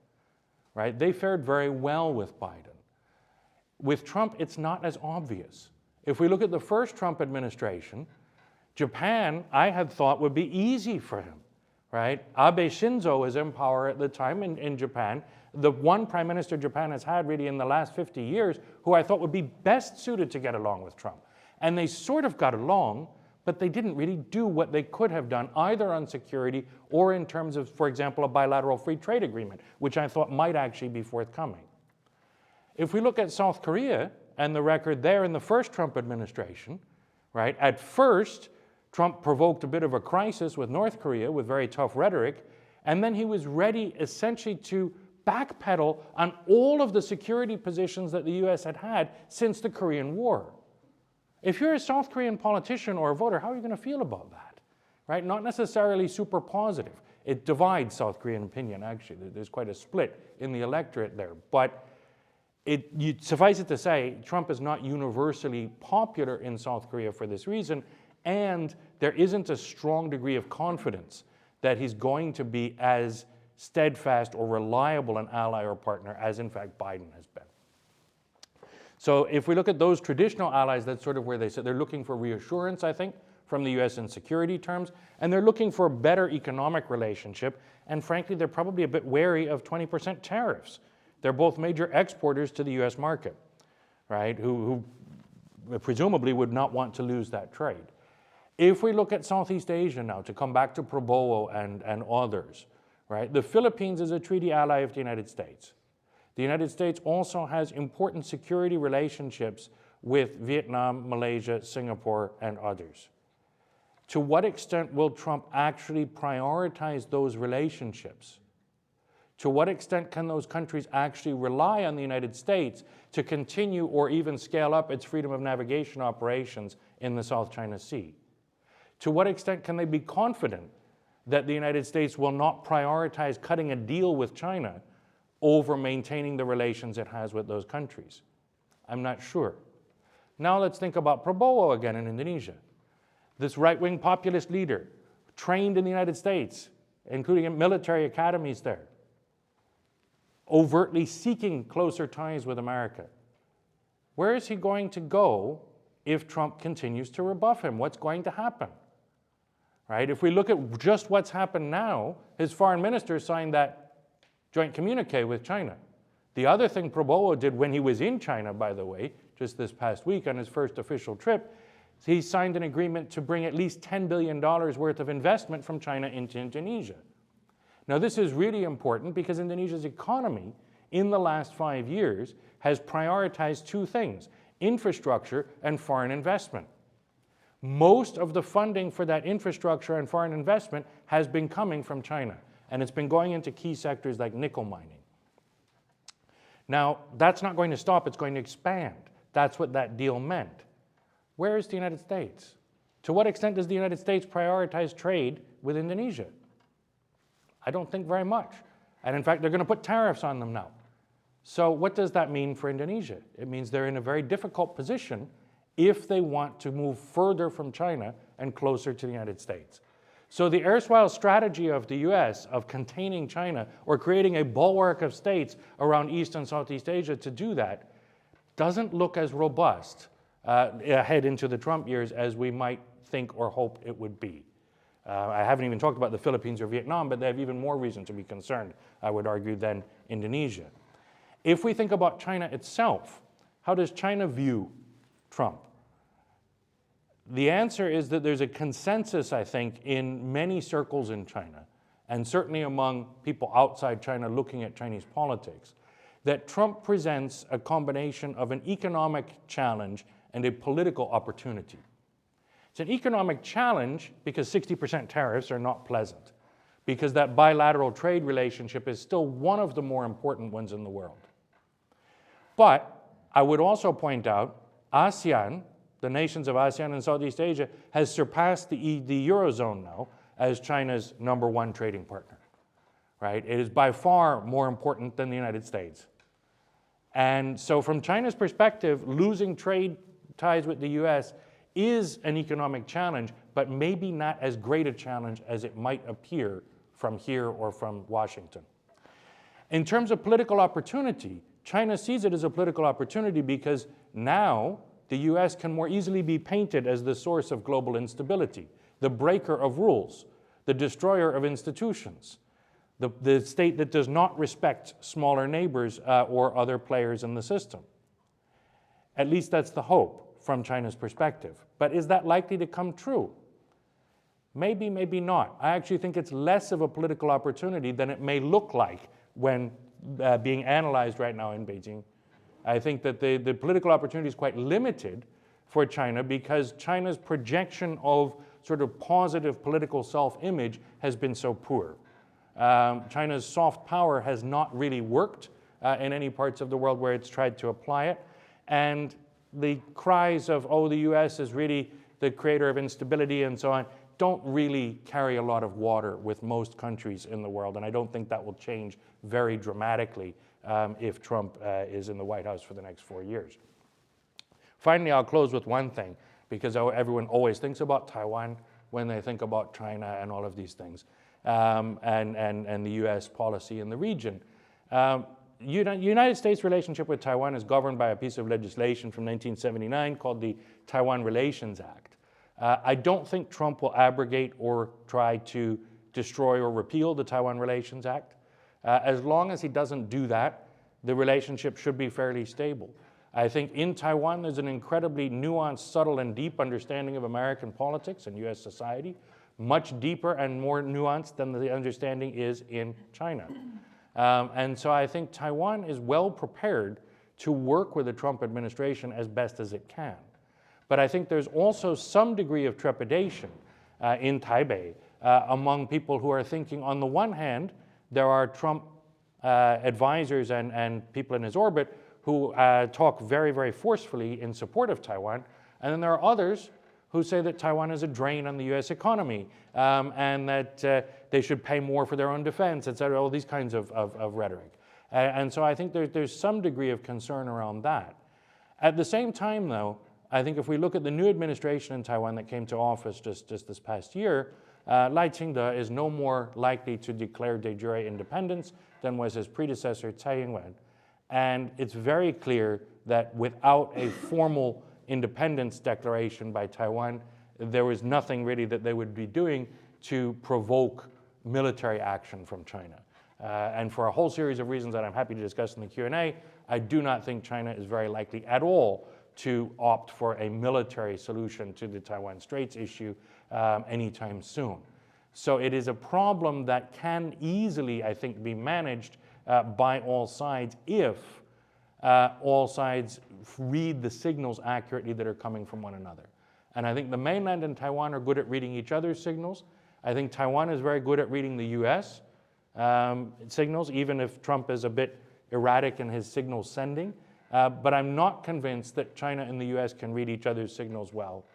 right? They fared very well with Biden. With Trump, it's not as obvious. If we look at the first Trump administration, Japan, I had thought, would be easy for him, right? Abe Shinzo was in power at the time in Japan, the one prime minister Japan has had really in the last 50 years who I thought would be best suited to get along with Trump. And they sort of got along, but they didn't really do what they could have done either on security or in terms of, for example, a bilateral free trade agreement, which I thought might actually be forthcoming. If we look at South Korea and the record there in the first Trump administration, right, at first, Trump provoked a bit of a crisis with North Korea with very tough rhetoric, and then he was ready essentially to backpedal on all of the security positions that the US had had since the Korean War. If you're a South Korean politician or a voter, how are you going to feel about that? Right? Not necessarily super positive. It divides South Korean opinion, actually. There's quite a split in the electorate there. But suffice it to say, Trump is not universally popular in South Korea for this reason, and there isn't a strong degree of confidence that he's going to be as steadfast or reliable an ally or partner as, in fact, Biden has been. So if we look at those traditional allies, that's sort of where they sit. They're looking for reassurance, I think, from the US in security terms, and they're looking for a better economic relationship, and frankly, they're probably a bit wary of 20% tariffs. They're both major exporters to the US market, right, who presumably would not want to lose that trade. If we look at Southeast Asia now, to come back to Prabowo and others, right, the Philippines is a treaty ally of the United States. The United States also has important security relationships with Vietnam, Malaysia, Singapore, and others. To what extent will Trump actually prioritize those relationships? To what extent can those countries actually rely on the United States to continue or even scale up its freedom of navigation operations in the South China Sea? To what extent can they be confident that the United States will not prioritize cutting a deal with China over maintaining the relations it has with those countries? I'm not sure. Now let's think about Prabowo again in Indonesia. This right-wing populist leader, trained in the United States, including in military academies there, overtly seeking closer ties with America. Where is he going to go if Trump continues to rebuff him? What's going to happen? Right? If we look at just what's happened now, his foreign minister signed that joint communique with China. The other thing Prabowo did when he was in China, by the way, just this past week on his first official trip, he signed an agreement to bring at least $10 billion worth of investment from China into Indonesia. Now, this is really important because Indonesia's economy in the last 5 years has prioritized two things: infrastructure and foreign investment. Most of the funding for that infrastructure and foreign investment has been coming from China, and it's been going into key sectors like nickel mining. Now, that's not going to stop, it's going to expand. That's what that deal meant. Where is the United States? To what extent does the United States prioritize trade with Indonesia? I don't think very much. And in fact, they're going to put tariffs on them now. So what does that mean for Indonesia? It means they're in a very difficult position if they want to move further from China and closer to the United States. So the erstwhile strategy of the US of containing China or creating a bulwark of states around East and Southeast Asia to do that doesn't look as robust ahead into the Trump years as we might think or hope it would be. I haven't even talked about the Philippines or Vietnam, but they have even more reason to be concerned, I would argue, than Indonesia. If we think about China itself, how does China view Trump? The answer is that there's a consensus, I think, in many circles in China, and certainly among people outside China looking at Chinese politics, that Trump presents a combination of an economic challenge and a political opportunity. It's an economic challenge because 60% tariffs are not pleasant, because that bilateral trade relationship is still one of the more important ones in the world. But I would also point out ASEAN, the nations of ASEAN and Southeast Asia, has surpassed the Eurozone now as China's #1 trading partner, right? It is by far more important than the United States. And so from China's perspective, losing trade ties with the US is an economic challenge, but maybe not as great a challenge as it might appear from here or from Washington. In terms of political opportunity, China sees it as a political opportunity because now the US can more easily be painted as the source of global instability, the breaker of rules, the destroyer of institutions, the state that does not respect smaller neighbors or other players in the system. At least that's the hope from China's perspective. But is that likely to come true? Maybe, maybe not. I actually think it's less of a political opportunity than it may look like when being analyzed right now in Beijing. I think that the political opportunity is quite limited for China because China's projection of sort of positive political self-image has been so poor. China's soft power has not really worked in any parts of the world where it's tried to apply it. And the cries of, oh, the US is really the creator of instability and so on, don't really carry a lot of water with most countries in the world. And I don't think that will change very dramatically if Trump is in the White House for the next 4 years. Finally, I'll close with one thing, because everyone always thinks about Taiwan when they think about China and all of these things, and the US policy in the region. United States relationship with Taiwan is governed by a piece of legislation from 1979 called the Taiwan Relations Act. I don't think Trump will abrogate or try to destroy or repeal the Taiwan Relations Act. As long as he doesn't do that, the relationship should be fairly stable. I think in Taiwan there's an incredibly nuanced, subtle, and deep understanding of American politics and US society, much deeper and more nuanced than the understanding is in China. And so I think Taiwan is well prepared to work with the Trump administration as best as it can. But I think there's also some degree of trepidation in Taipei among people who are thinking, on the one hand, there are Trump advisors and people in his orbit who talk very, very forcefully in support of Taiwan. And then there are others who say that Taiwan is a drain on the US economy and that they should pay more for their own defense, et cetera, all these kinds of rhetoric. And so I think there's some degree of concern around that. At the same time, though, I think if we look at the new administration in Taiwan that came to office just this past year, Lai Ching-te is no more likely to declare de jure independence than was his predecessor, Tsai Ing-wen. And it's very clear that without a formal independence declaration by Taiwan, there was nothing really that they would be doing to provoke military action from China. And for a whole series of reasons that I'm happy to discuss in the Q&A, I do not think China is very likely at all to opt for a military solution to the Taiwan Straits issue anytime soon. So it is a problem that can easily, I think, be managed by all sides if all sides read the signals accurately that are coming from one another. And I think the mainland and Taiwan are good at reading each other's signals. I think Taiwan is very good at reading the US signals, even if Trump is a bit erratic in his signal sending. But I'm not convinced that China and the US can read each other's signals well,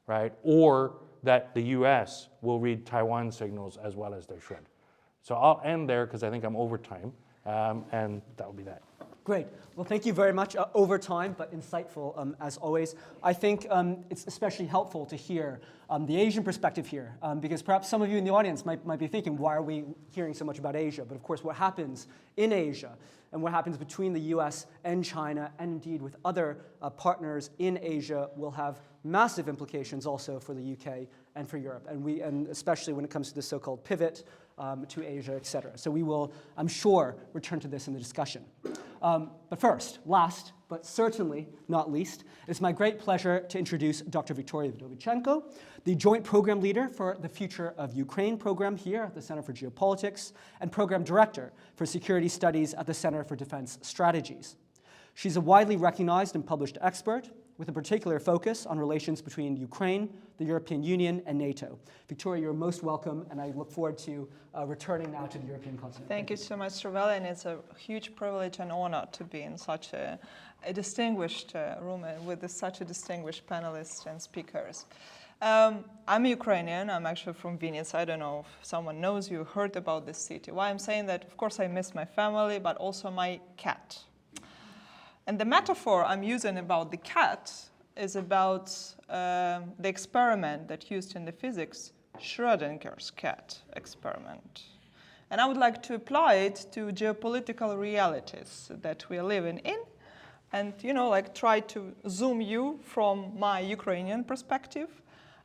right? Or that the US will read Taiwan signals as well as they should. So I'll end there because I think I'm over time, and that'll be that. Great. Well, thank you very much. Over time, but insightful as always. I think it's especially helpful to hear the Asian perspective here, because perhaps some of you in the audience might be thinking, why are we hearing so much about Asia? But of course, what happens in Asia and what happens between the US and China, and indeed with other partners in Asia, will have massive implications also for the UK and for Europe, and especially when it comes to the so-called pivot to Asia, et cetera. So we will, I'm sure, return to this in the discussion. But first, last, but certainly not least, it's my great pleasure to introduce Dr. Victoria Vdovychenko, the Joint Program Leader for the Future of Ukraine program here at the Center for Geopolitics, and Program Director for Security Studies at the Center for Defense Strategies. She's a widely recognized and published expert with a particular focus on relations between Ukraine, the European Union, and NATO. Victoria, you're most welcome, and I look forward to returning now to the European continent. Thank you so much, Ravel, and it's a huge privilege and honor to be in such a distinguished room with such a distinguished panelists and speakers. I'm Ukrainian. I'm actually from Vinnytsia. I don't know if someone knows you, heard about this city. Why I'm saying that, of course, I miss my family, but also my cat. And the metaphor I'm using about the cat is about the experiment that used in the physics, Schrödinger's cat experiment. And I would like to apply it to geopolitical realities that we are living in, and try to zoom you from my Ukrainian perspective,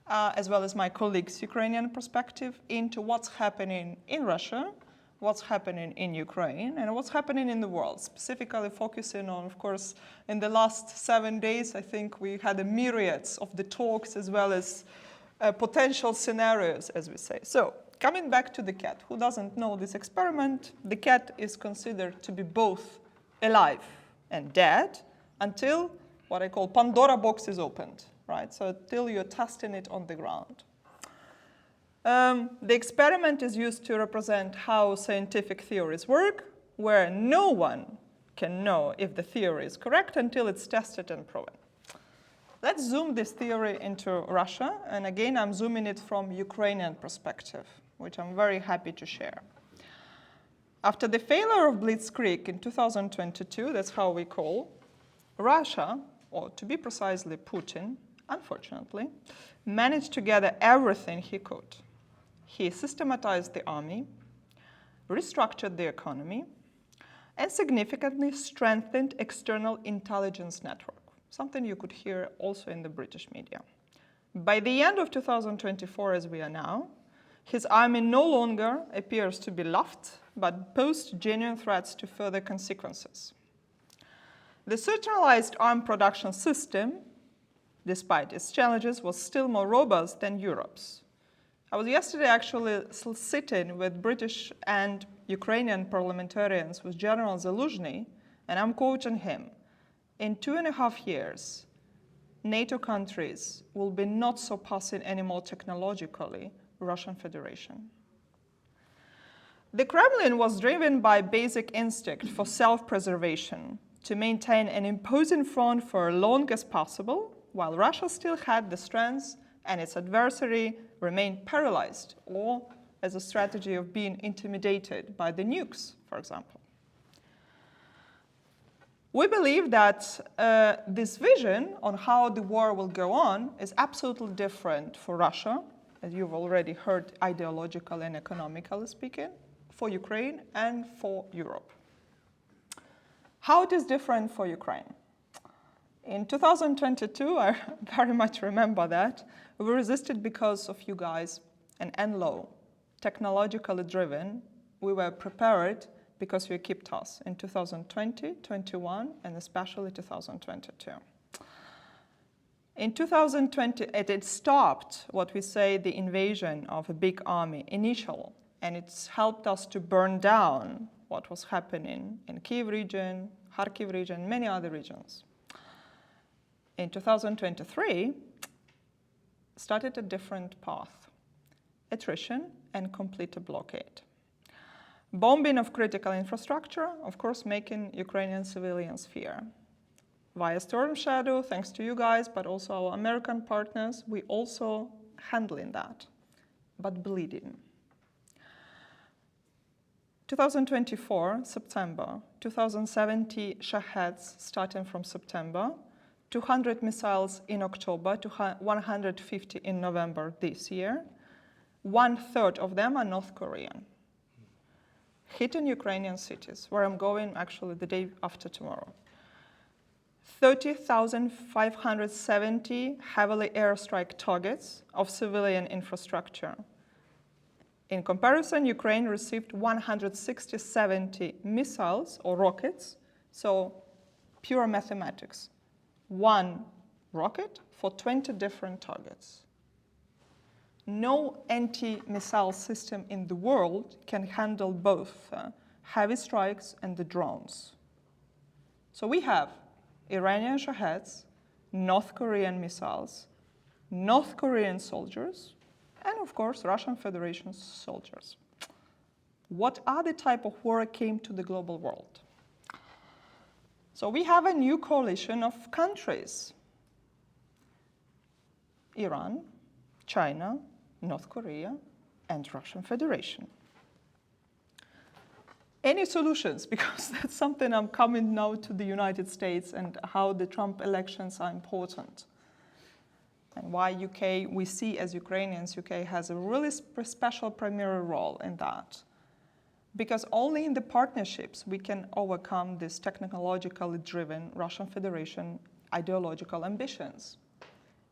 as well as my colleagues' Ukrainian perspective, into what's happening in Russia, what's happening in Ukraine, and what's happening in the world, specifically focusing on, of course, in the last 7 days, I think we had a myriads of the talks as well as potential scenarios, as we say. So, coming back to the cat, who doesn't know this experiment, the cat is considered to be both alive and dead until what I call Pandora box is opened, right? So, until you're testing it on the ground. The experiment is used to represent how scientific theories work, where no one can know if the theory is correct until it's tested and proven. Let's zoom this theory into Russia, and again, I'm zooming it from Ukrainian perspective, which I'm very happy to share. After the failure of Blitzkrieg in 2022, that's how we call, Russia, or to be precisely Putin, unfortunately, managed to gather everything he could. He systematized the army, restructured the economy, and significantly strengthened external intelligence network, something you could hear also in the British media. By the end of 2024, as we are now, his army no longer appears to be loved, but posed genuine threats to further consequences. The centralized arms production system, despite its challenges, was still more robust than Europe's. I was yesterday actually sitting with British and Ukrainian parliamentarians with General Zaluzhny, and I'm quoting him. In 2.5 years, NATO countries will be not surpassing anymore technologically Russian Federation. The Kremlin was driven by basic instinct for self-preservation to maintain an imposing front for as long as possible, while Russia still had the strength and its adversary remained paralyzed, or as a strategy of being intimidated by the nukes, for example. We believe that this vision on how the war will go on is absolutely different for Russia, as you've already heard, ideologically and economically speaking, for Ukraine and for Europe. How it is different for Ukraine? In 2022, I very much remember that, we resisted because of you guys, and NLO, technologically driven. We were prepared because you equipped us in 2020, 21, and especially 2022. In 2020, it stopped what we say the invasion of a big army, initial, and it's helped us to burn down what was happening in Kyiv region, Kharkiv region, many other regions. In 2023, started a different path, attrition and complete blockade. Bombing of critical infrastructure, of course, making Ukrainian civilians fear. Via Storm Shadow, thanks to you guys, but also our American partners, we also handling that, but bleeding. 2024, September, 270 Shaheds starting from September, 200 missiles in October, 150 in November this year. 1/3 of them are North Korean, hitting Ukrainian cities, where I'm going actually the day after tomorrow. 30,570 heavily airstrike targets of civilian infrastructure. In comparison, Ukraine received 160 missiles or rockets, so pure mathematics. One rocket for 20 different targets. No anti-missile system in the world can handle both heavy strikes and the drones. So we have Iranian Shaheds, North Korean missiles, North Korean soldiers, and of course, Russian Federation soldiers. What other type of war came to the global world? So we have a new coalition of countries. Iran, China, North Korea, and Russian Federation. Any solutions? Because that's something I'm coming now to the United States and how the Trump elections are important. And why UK, we see as Ukrainians, UK has a really special primary role in that. Because only in the partnerships we can overcome this technologically driven Russian Federation ideological ambitions.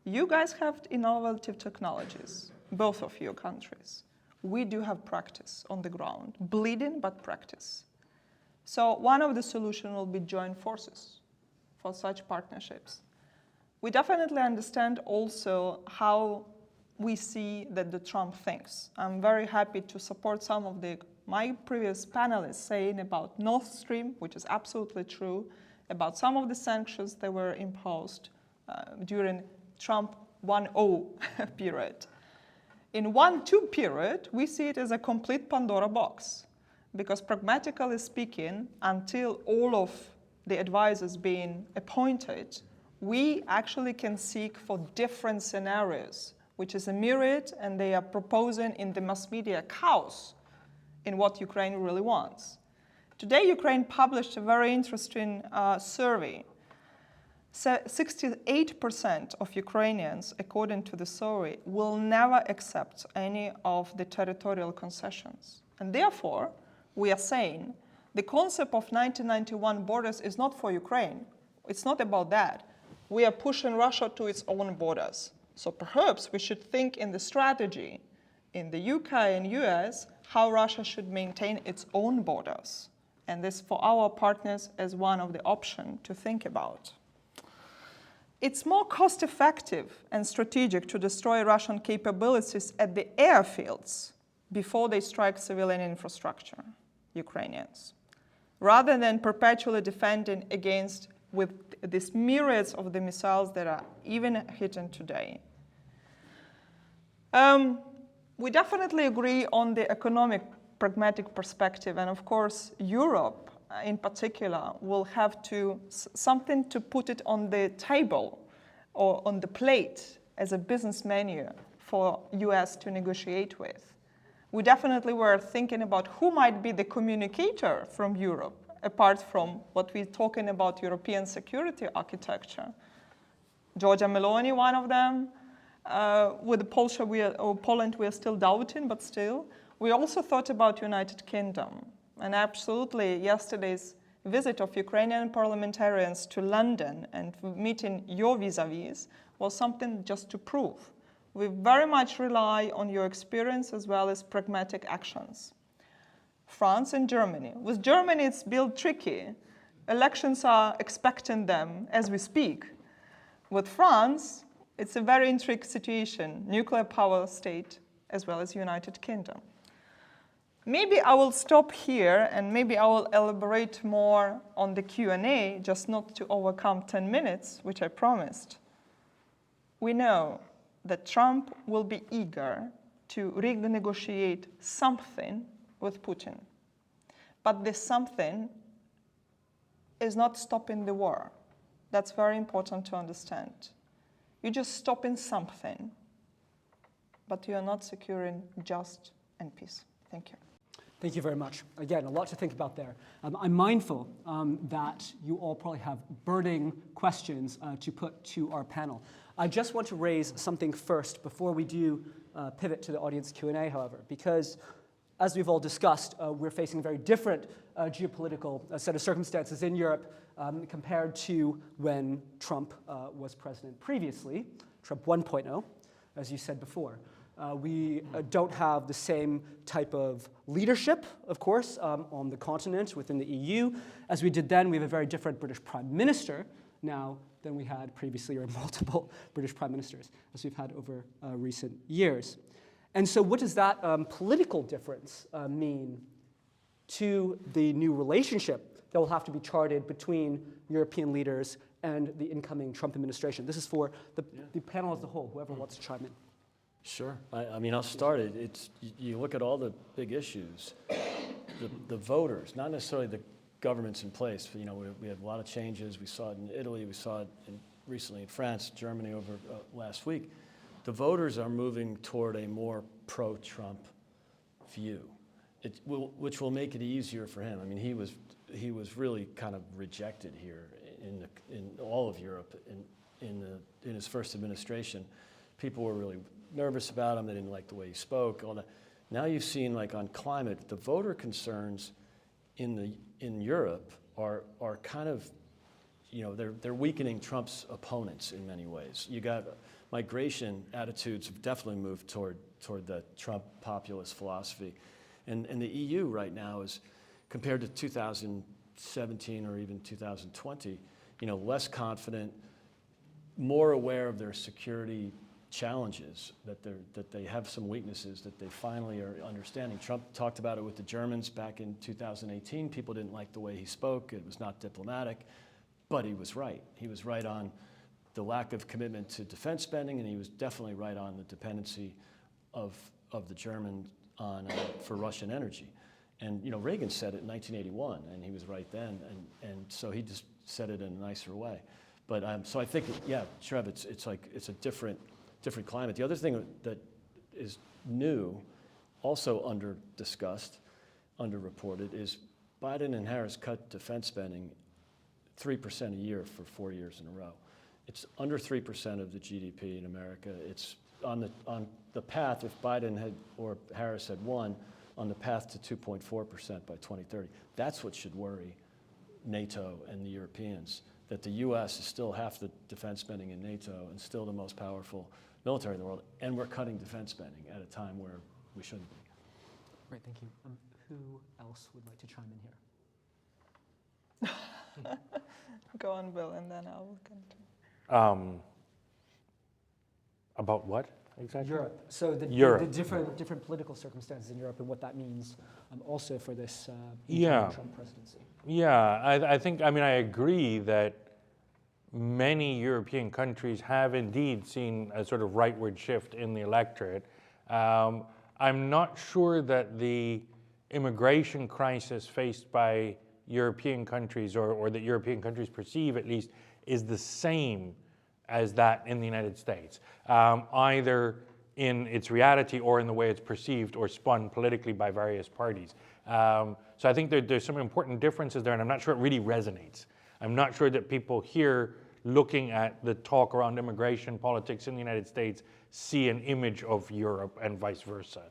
You guys have innovative technologies, both of your countries. We do have practice on the ground, bleeding but practice. So one of the solutions will be joint forces for such partnerships. We definitely understand also how we see that the Trump thinks. I'm very happy to support some of my previous panelists saying about Nord Stream, which is absolutely true, about some of the sanctions that were imposed during Trump 1.0 period. In 1.2 period, we see it as a complete Pandora box, because pragmatically speaking, until all of the advisors being appointed, we actually can seek for different scenarios, which is a myriad, and they are proposing in the mass media chaos in what Ukraine really wants. Today, Ukraine published a very interesting survey. 68% of Ukrainians, according to the survey, will never accept any of the territorial concessions. And therefore, we are saying the concept of 1991 borders is not for Ukraine. It's not about that. We are pushing Russia to its own borders. So perhaps we should think in the strategy in the UK and US how Russia should maintain its own borders. And this for our partners as one of the options to think about. It's more cost-effective and strategic to destroy Russian capabilities at the airfields before they strike civilian infrastructure, Ukrainians, rather than perpetually defending against with these myriads of the missiles that are even hitting today. We definitely agree on the economic pragmatic perspective, and of course Europe in particular will have to something to put it on the table or on the plate as a business menu for US to negotiate with. We definitely were thinking about who might be the communicator from Europe, apart from what we're talking about European security architecture. Giorgia Meloni, one of them. With Poland, we are still doubting, but still. We also thought about United Kingdom. And absolutely, yesterday's visit of Ukrainian parliamentarians to London and meeting your vis-a-vis was something just to prove. We very much rely on your experience as well as pragmatic actions. France and Germany. With Germany, it's built tricky. Elections are expecting them as we speak. With France, it's a very intrigued situation, nuclear power state as well as United Kingdom. Maybe I will stop here and maybe I will elaborate more on the Q&A, just not to overcome 10 minutes, which I promised. We know that Trump will be eager to renegotiate something with Putin. But this something is not stopping the war. That's very important to understand. You're just stopping something, but you are not securing just and peace. Thank you. Thank you very much. Again, a lot to think about there. I'm mindful that you all probably have burning questions to put to our panel. I just want to raise something first before we do pivot to the audience Q&A, however, because as we've all discussed, we're facing a very different geopolitical set of circumstances in Europe compared to when Trump was president previously, Trump 1.0, as you said before. We don't have the same type of leadership, of course, on the continent within the EU as we did then. We have a very different British Prime Minister now than we had previously, or multiple British Prime Ministers, as we've had over recent years. And so what does that political difference mean to the new relationship that will have to be charted between European leaders and the incoming Trump administration? This is for the panel as a whole, whoever wants to chime in. Sure. I mean, I'll start it. You look at all the big issues, the voters, not necessarily the governments in place. But, we had a lot of changes. We saw it in Italy. We saw it recently in France, Germany over last week. The voters are moving toward a more pro-Trump view, which will make it easier for him. I mean, he was really kind of rejected here in all of Europe in his first administration. People were really nervous about him. They didn't like the way he spoke. All that. Now you've seen, like on climate, the voter concerns in Europe are kind of, they're weakening Trump's opponents in many ways. You got migration attitudes have definitely moved toward the Trump populist philosophy, and the EU right now is, compared to 2017 or even 2020, less confident, more aware of their security challenges, that they have some weaknesses that they finally are understanding. Trump talked about it with the Germans back in 2018. People didn't like the way he spoke. It was not diplomatic, but he was right. He was right on the lack of commitment to defense spending, and he was definitely right on the dependency of the Germans for Russian energy. And Reagan said it in 1981, and he was right then, and so he just said it in a nicer way. But so I think, Trev, it's a different climate. The other thing that is new, also under-discussed, under-reported, is Biden and Harris cut defense spending 3% a year for 4 years in a row. It's under 3% of the GDP in America. It's on the path, if Biden or Harris had won, on the path to 2.4% by 2030. That's what should worry NATO and the Europeans, that the U.S. is still half the defense spending in NATO and still the most powerful military in the world, and we're cutting defense spending at a time where we shouldn't be. Great, thank you. Who else would like to chime in here? Go on, Bill, and then I will continue. About what exactly? Europe. So the Europe. different political circumstances in Europe and what that means also for this Trump presidency. Yeah, I agree that many European countries have indeed seen a sort of rightward shift in the electorate. I'm not sure that the immigration crisis faced by European countries, or that European countries perceive at least, is the same as that in the United States, either in its reality or in the way it's perceived or spun politically by various parties. So I think there's some important differences there, and I'm not sure it really resonates. I'm not sure that people here looking at the talk around immigration politics in the United States see an image of Europe and vice versa.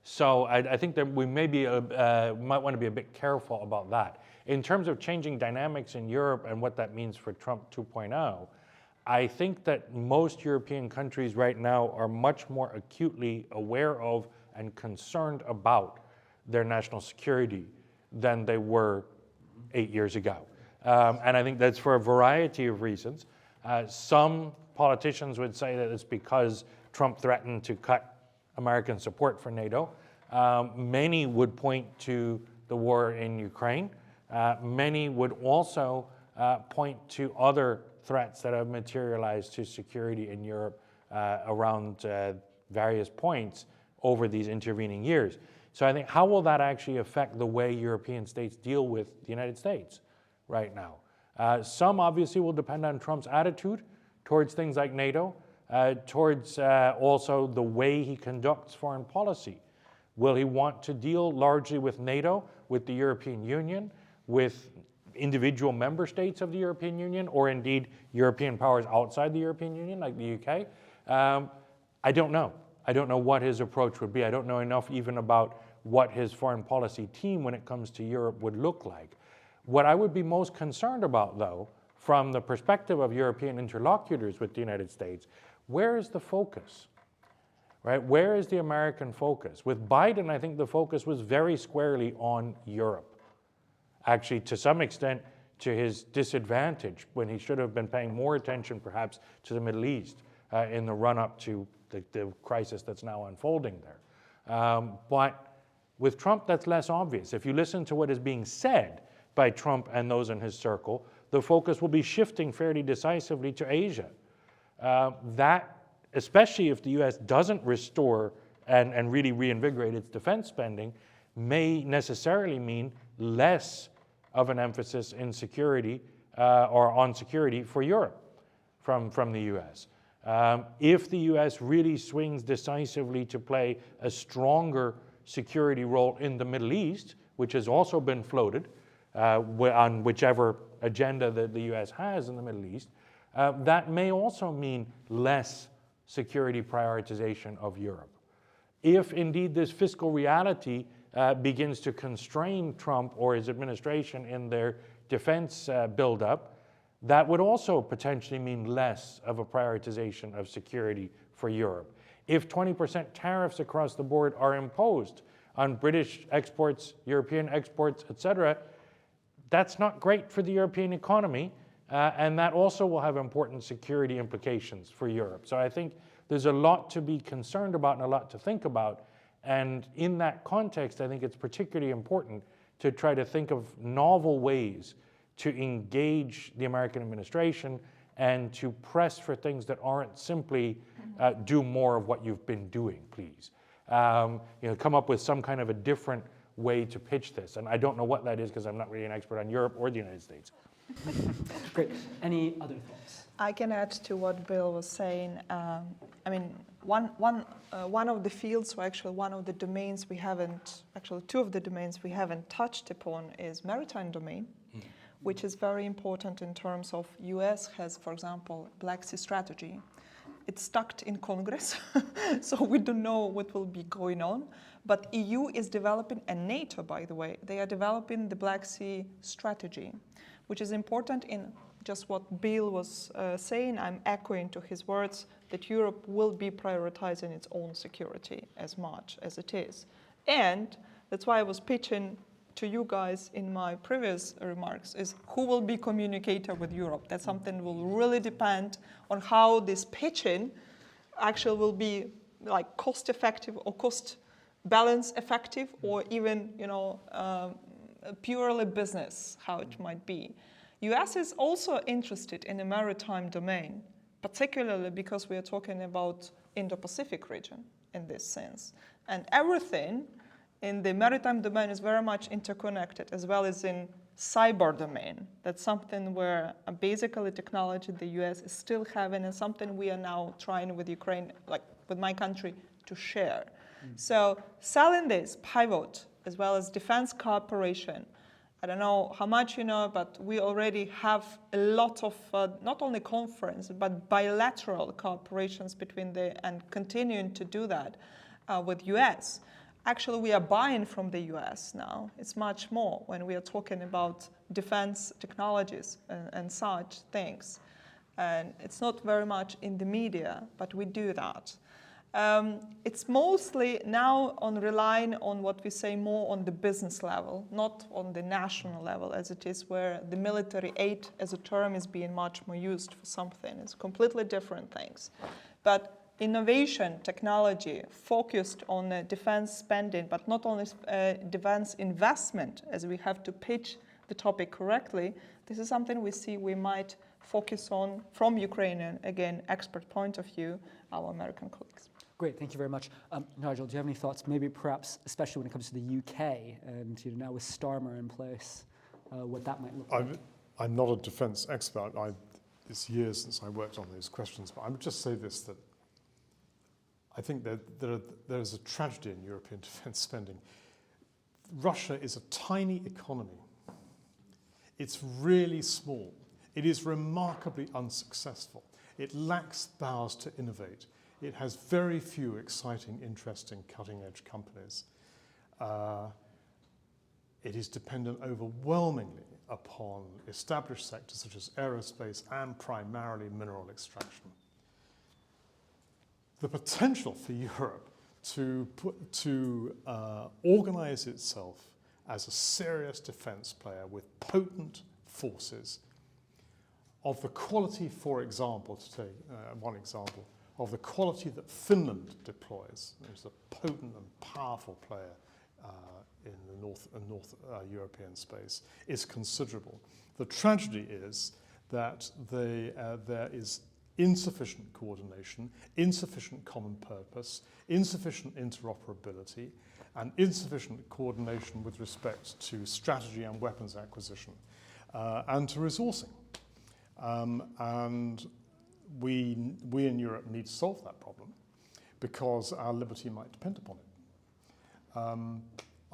So I think that we maybe might want to be a bit careful about that. In terms of changing dynamics in Europe and what that means for Trump 2.0, I think that most European countries right now are much more acutely aware of and concerned about their national security than they were 8 years ago. And I think that's for a variety of reasons. Some politicians would say that it's because Trump threatened to cut American support for NATO. Many would point to the war in Ukraine. Many would also point to other threats that have materialized to security in Europe around various points over these intervening years. So I think, how will that actually affect the way European states deal with the United States right now? Some obviously will depend on Trump's attitude towards things like NATO, towards also the way he conducts foreign policy. Will he want to deal largely with NATO, with the European Union, with individual member states of the European Union, or indeed European powers outside the European Union, like the UK? I don't know. I don't know what his approach would be. I don't know enough even about what his foreign policy team when it comes to Europe would look like. What I would be most concerned about, though, from the perspective of European interlocutors with the United States, where is the focus? Right? Where is the American focus? With Biden, I think the focus was very squarely on Europe. Actually, to some extent, to his disadvantage, when he should have been paying more attention, perhaps, to the Middle East in the run-up to the crisis that's now unfolding there. But with Trump, that's less obvious. If you listen to what is being said by Trump and those in his circle, the focus will be shifting fairly decisively to Asia. That, especially if the US doesn't restore and really reinvigorate its defense spending, may necessarily mean less of an emphasis in security or on security for Europe from the US. If the US really swings decisively to play a stronger security role in the Middle East, which has also been floated on whichever agenda that the US has in the Middle East, that may also mean less security prioritization of Europe. If indeed this fiscal reality begins to constrain Trump or his administration in their defense buildup, that would also potentially mean less of a prioritization of security for Europe. If 20% tariffs across the board are imposed on British exports, European exports, etc., that's not great for the European economy, and that also will have important security implications for Europe. So I think there's a lot to be concerned about and a lot to think about. And in that context, I think it's particularly important to try to think of novel ways to engage the American administration and to press for things that aren't simply do more of what you've been doing, please. Come up with some kind of a different way to pitch this. And I don't know what that is because I'm not really an expert on Europe or the United States. Great. Any other thoughts? I can add to what Bill was saying. I mean, one of the fields, or actually one of the domains we haven't, actually two of the domains we haven't touched upon is maritime domain, which is very important in terms of US has, for example, Black Sea strategy. It's stuck in Congress, so we don't know what will be going on. But EU is developing, and NATO, by the way, they are developing the Black Sea strategy, which is important in just what Bill was saying. I'm echoing to his words that Europe will be prioritizing its own security as much as it is. And that's why I was pitching to you guys in my previous remarks is who will be communicator with Europe. That's something that will really depend on how this pitching actually will be like cost effective or cost balance effective, or even purely business, how it might be. US is also interested in the maritime domain, particularly because we are talking about Indo-Pacific region in this sense. And everything in the maritime domain is very much interconnected, as well as in cyber domain. That's something where basically technology the US is still having, and something we are now trying with Ukraine, like with my country, to share. So selling this pivot, as well as defense cooperation, I don't know how much you know, but we already have a lot of not only conference, but bilateral cooperations between and continuing to do that with US. Actually, we are buying from the US now. It's much more when we are talking about defense technologies and such things. And it's not very much in the media, but we do that. It's mostly now on relying on what we say more on the business level, not on the national level as it is, where the military aid as a term is being much more used for something. It's completely different things. But innovation, technology, focused on defense spending, but not only defense investment, as we have to pitch the topic correctly, this is something we see we might focus on from Ukrainian, again, expert point of view, our American colleagues. Great, thank you very much. Nigel, do you have any thoughts, maybe perhaps, especially when it comes to the UK, and now with Starmer in place, what that might look like? I'm not a defense expert. It's years since I worked on these questions, but I would just say this, that I think that there's a tragedy in European defence spending. Russia is a tiny economy. It's really small. It is remarkably unsuccessful. It lacks powers to innovate. It has very few exciting, interesting, cutting-edge companies. It is dependent overwhelmingly upon established sectors such as aerospace and primarily mineral extraction. The potential for Europe to organize itself as a serious defense player with potent forces of the quality, for example, to take one example, of the quality that Finland deploys. It's a potent and powerful player in the North European space, is considerable. The tragedy is that there is insufficient coordination, insufficient common purpose, insufficient interoperability, and insufficient coordination with respect to strategy and weapons acquisition, and to resourcing. And we in Europe need to solve that problem because our liberty might depend upon it.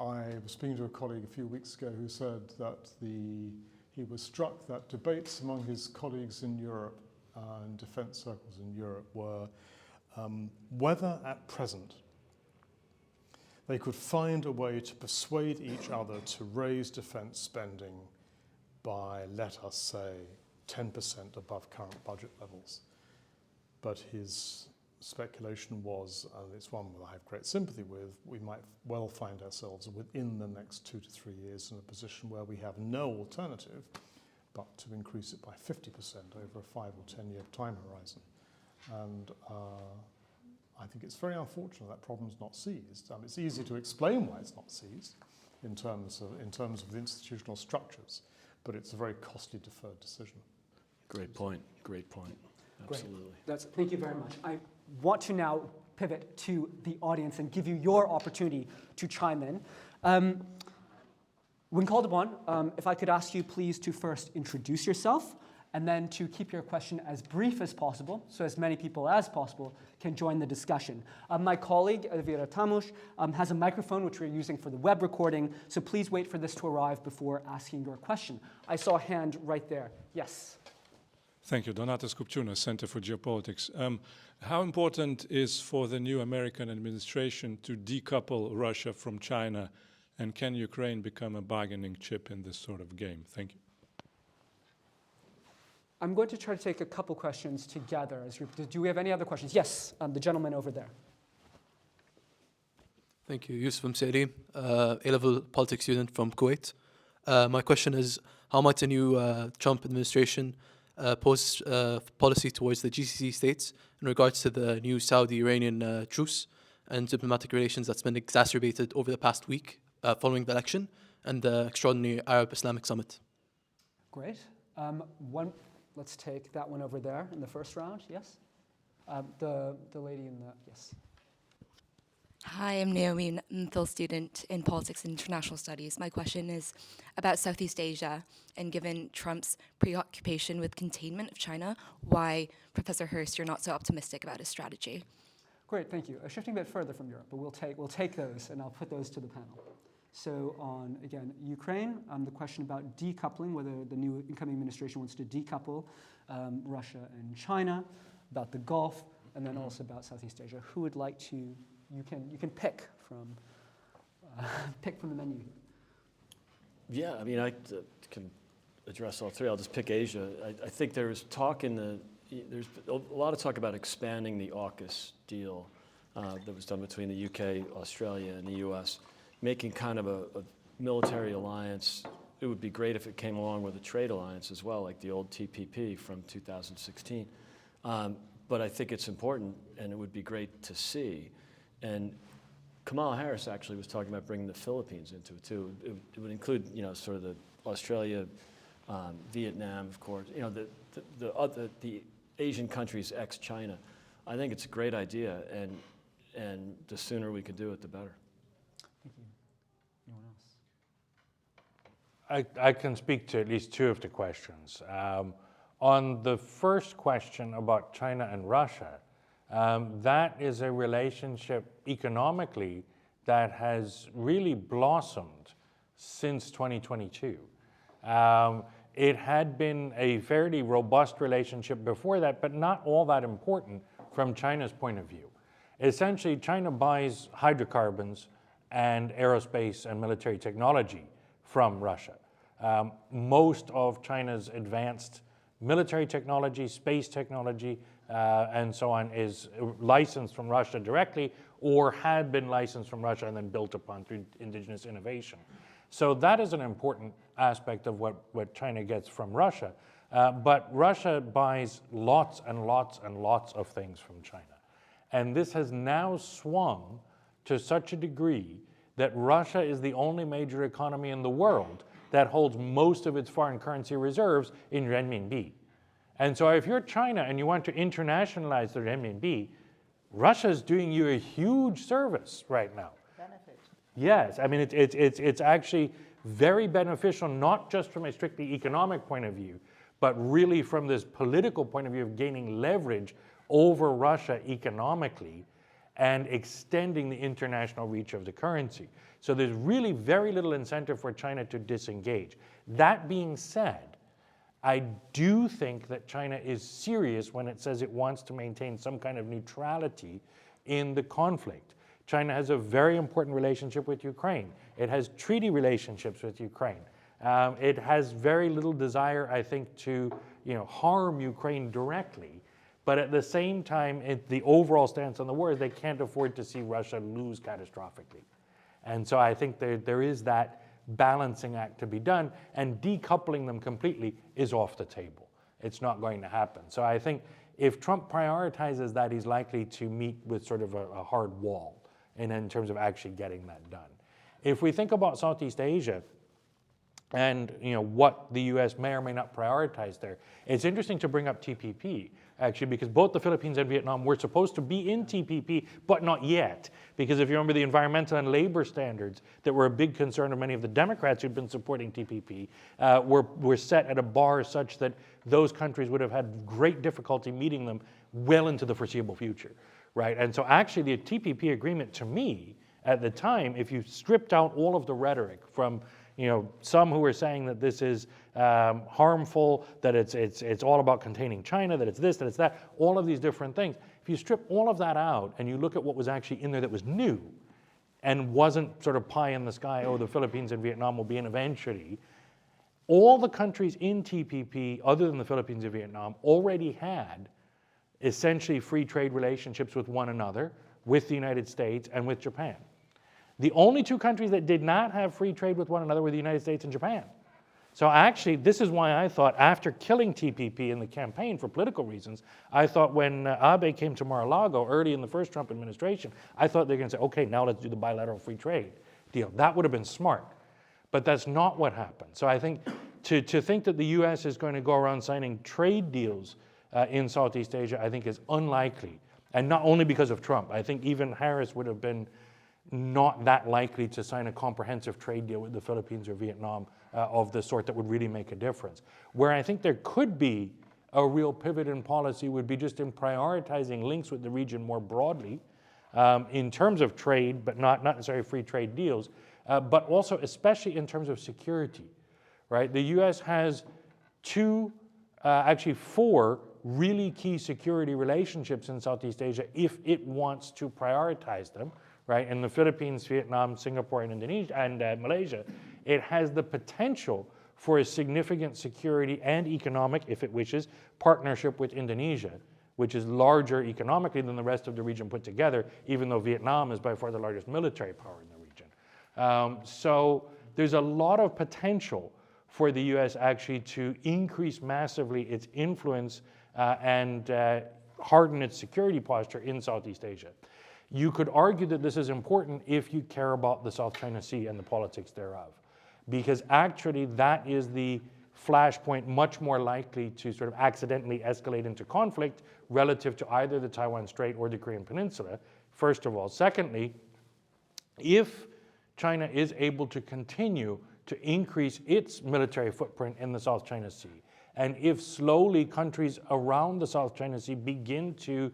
I was speaking to a colleague a few weeks ago who said that he was struck that debates among his colleagues in Europe and defence circles in Europe were whether at present they could find a way to persuade each other to raise defence spending by, let us say, 10% above current budget levels. But his speculation was, and it's one that I have great sympathy with, we might well find ourselves within the next 2 to 3 years in a position where we have no alternative but to increase it by 50% over a 5 or 10 year time horizon. And I think it's very unfortunate that problem's not seized. It's easy to explain why it's not seized in terms of the institutional structures, but it's a very costly deferred decision. Great point. Great point. Absolutely. Thank you very much. I want to now pivot to the audience and give you your opportunity to chime in. When called upon, if I could ask you please to first introduce yourself and then to keep your question as brief as possible so as many people as possible can join the discussion. My colleague, Elvira Tamush, has a microphone which we're using for the web recording, so please wait for this to arrive before asking your question. I saw a hand right there. Yes. Thank you. Donatas Kupčunas, Center for Geopolitics. How important is for the new American administration to decouple Russia from China, and can Ukraine become a bargaining chip in this sort of game? Thank you. I'm going to try to take a couple questions together. Do we have any other questions? Yes, the gentleman over there. Thank you. Yusuf Mseri, A-level politics student from Kuwait. My question is, how might the new Trump administration pose policy towards the GCC states in regards to the new Saudi-Iranian truce and diplomatic relations that's been exacerbated over the past week following the election and the extraordinary Arab-Islamic summit? Great. Let's take that one over there in the first round. Yes? The lady in the, yes. Hi, I'm Naomi, I'm a MPhil student in Politics and International Studies. My question is about Southeast Asia, and given Trump's preoccupation with containment of China, why, Professor Hurst, you're not so optimistic about his strategy? Great, thank you. Shifting a bit further from Europe, but we'll take those, and I'll put those to the panel. So on, again, Ukraine, the question about decoupling, whether the new incoming administration wants to decouple Russia and China, about the Gulf, and then also about Southeast Asia. Who would like to, you can pick from the menu. Yeah, I mean, I can address all three. I'll just pick Asia. I think there's a lot of talk about expanding the AUKUS deal that was done between the UK, Australia, and the US, making kind of a military alliance. It would be great if it came along with a trade alliance as well, like the old TPP from 2016. But I think it's important, and it would be great to see. And Kamala Harris actually was talking about bringing the Philippines into it too. It would include, sort of the Australia, Vietnam, of course, the Asian countries ex-China. I think it's a great idea, and the sooner we can do it, the better. Thank you. Anyone else? I can speak to at least two of the questions. On the first question about China and Russia, That is a relationship economically that has really blossomed since 2022. It had been a fairly robust relationship before that, but not all that important from China's point of view. Essentially, China buys hydrocarbons and aerospace and military technology from Russia. Most of China's advanced military technology, space technology, and so on is licensed from Russia directly or had been licensed from Russia and then built upon through indigenous innovation. So that is an important aspect of what China gets from Russia. But Russia buys lots and lots and lots of things from China. And this has now swung to such a degree that Russia is the only major economy in the world that holds most of its foreign currency reserves in renminbi. And so if you're China and you want to internationalize the renminbi, Russia's doing you a huge service right now. Benefit. Yes, I mean, it's actually very beneficial, not just from a strictly economic point of view, but really from this political point of view of gaining leverage over Russia economically and extending the international reach of the currency. So there's really very little incentive for China to disengage. That being said, I do think that China is serious when it says it wants to maintain some kind of neutrality in the conflict. China has a very important relationship with Ukraine. It has treaty relationships with Ukraine. It has very little desire, I think, to harm Ukraine directly. But at the same time, the overall stance on the war is they can't afford to see Russia lose catastrophically. And so I think there is that balancing act to be done, and decoupling them completely is off the table. It's not going to happen. So I think if Trump prioritizes that, he's likely to meet with sort of a hard wall in terms of actually getting that done. If we think about Southeast Asia, and what the U.S. may or may not prioritize there, it's interesting to bring up TPP, actually, because both the Philippines and Vietnam were supposed to be in TPP, but not yet. Because if you remember, the environmental and labor standards that were a big concern of many of the Democrats who'd been supporting TPP were set at a bar such that those countries would have had great difficulty meeting them well into the foreseeable future, right? And so actually the TPP agreement, to me, at the time, if you stripped out all of the rhetoric from some who were saying that this is harmful, that it's all about containing China, that it's this, that it's that, all of these different things. If you strip all of that out and you look at what was actually in there that was new and wasn't sort of pie in the sky, oh, the Philippines and Vietnam will be in eventually, all the countries in TPP, other than the Philippines and Vietnam, already had essentially free trade relationships with one another, with the United States and with Japan. The only two countries that did not have free trade with one another were the United States and Japan. So actually, this is why I thought, after killing TPP in the campaign for political reasons, I thought when Abe came to Mar-a-Lago early in the first Trump administration, I thought they were going to say, okay, now let's do the bilateral free trade deal. That would have been smart. But that's not what happened. So I think to think that the U.S. is going to go around signing trade deals in Southeast Asia, I think is unlikely. And not only because of Trump. I think even Harris would have been not that likely to sign a comprehensive trade deal with the Philippines or Vietnam of the sort that would really make a difference. Where I think there could be a real pivot in policy would be just in prioritizing links with the region more broadly in terms of trade, but not necessarily free trade deals, but also especially in terms of security, right? The U.S. has actually four really key security relationships in Southeast Asia if it wants to prioritize them. Right, in the Philippines, Vietnam, Singapore, and Indonesia, and Malaysia, it has the potential for a significant security and economic, if it wishes, partnership with Indonesia, which is larger economically than the rest of the region put together, even though Vietnam is by far the largest military power in the region. So there's a lot of potential for the U.S. actually to increase massively its influence and harden its security posture in Southeast Asia. You could argue that this is important if you care about the South China Sea and the politics thereof, because actually that is the flashpoint much more likely to sort of accidentally escalate into conflict relative to either the Taiwan Strait or the Korean Peninsula, first of all. Secondly, if China is able to continue to increase its military footprint in the South China Sea, and if slowly countries around the South China Sea begin to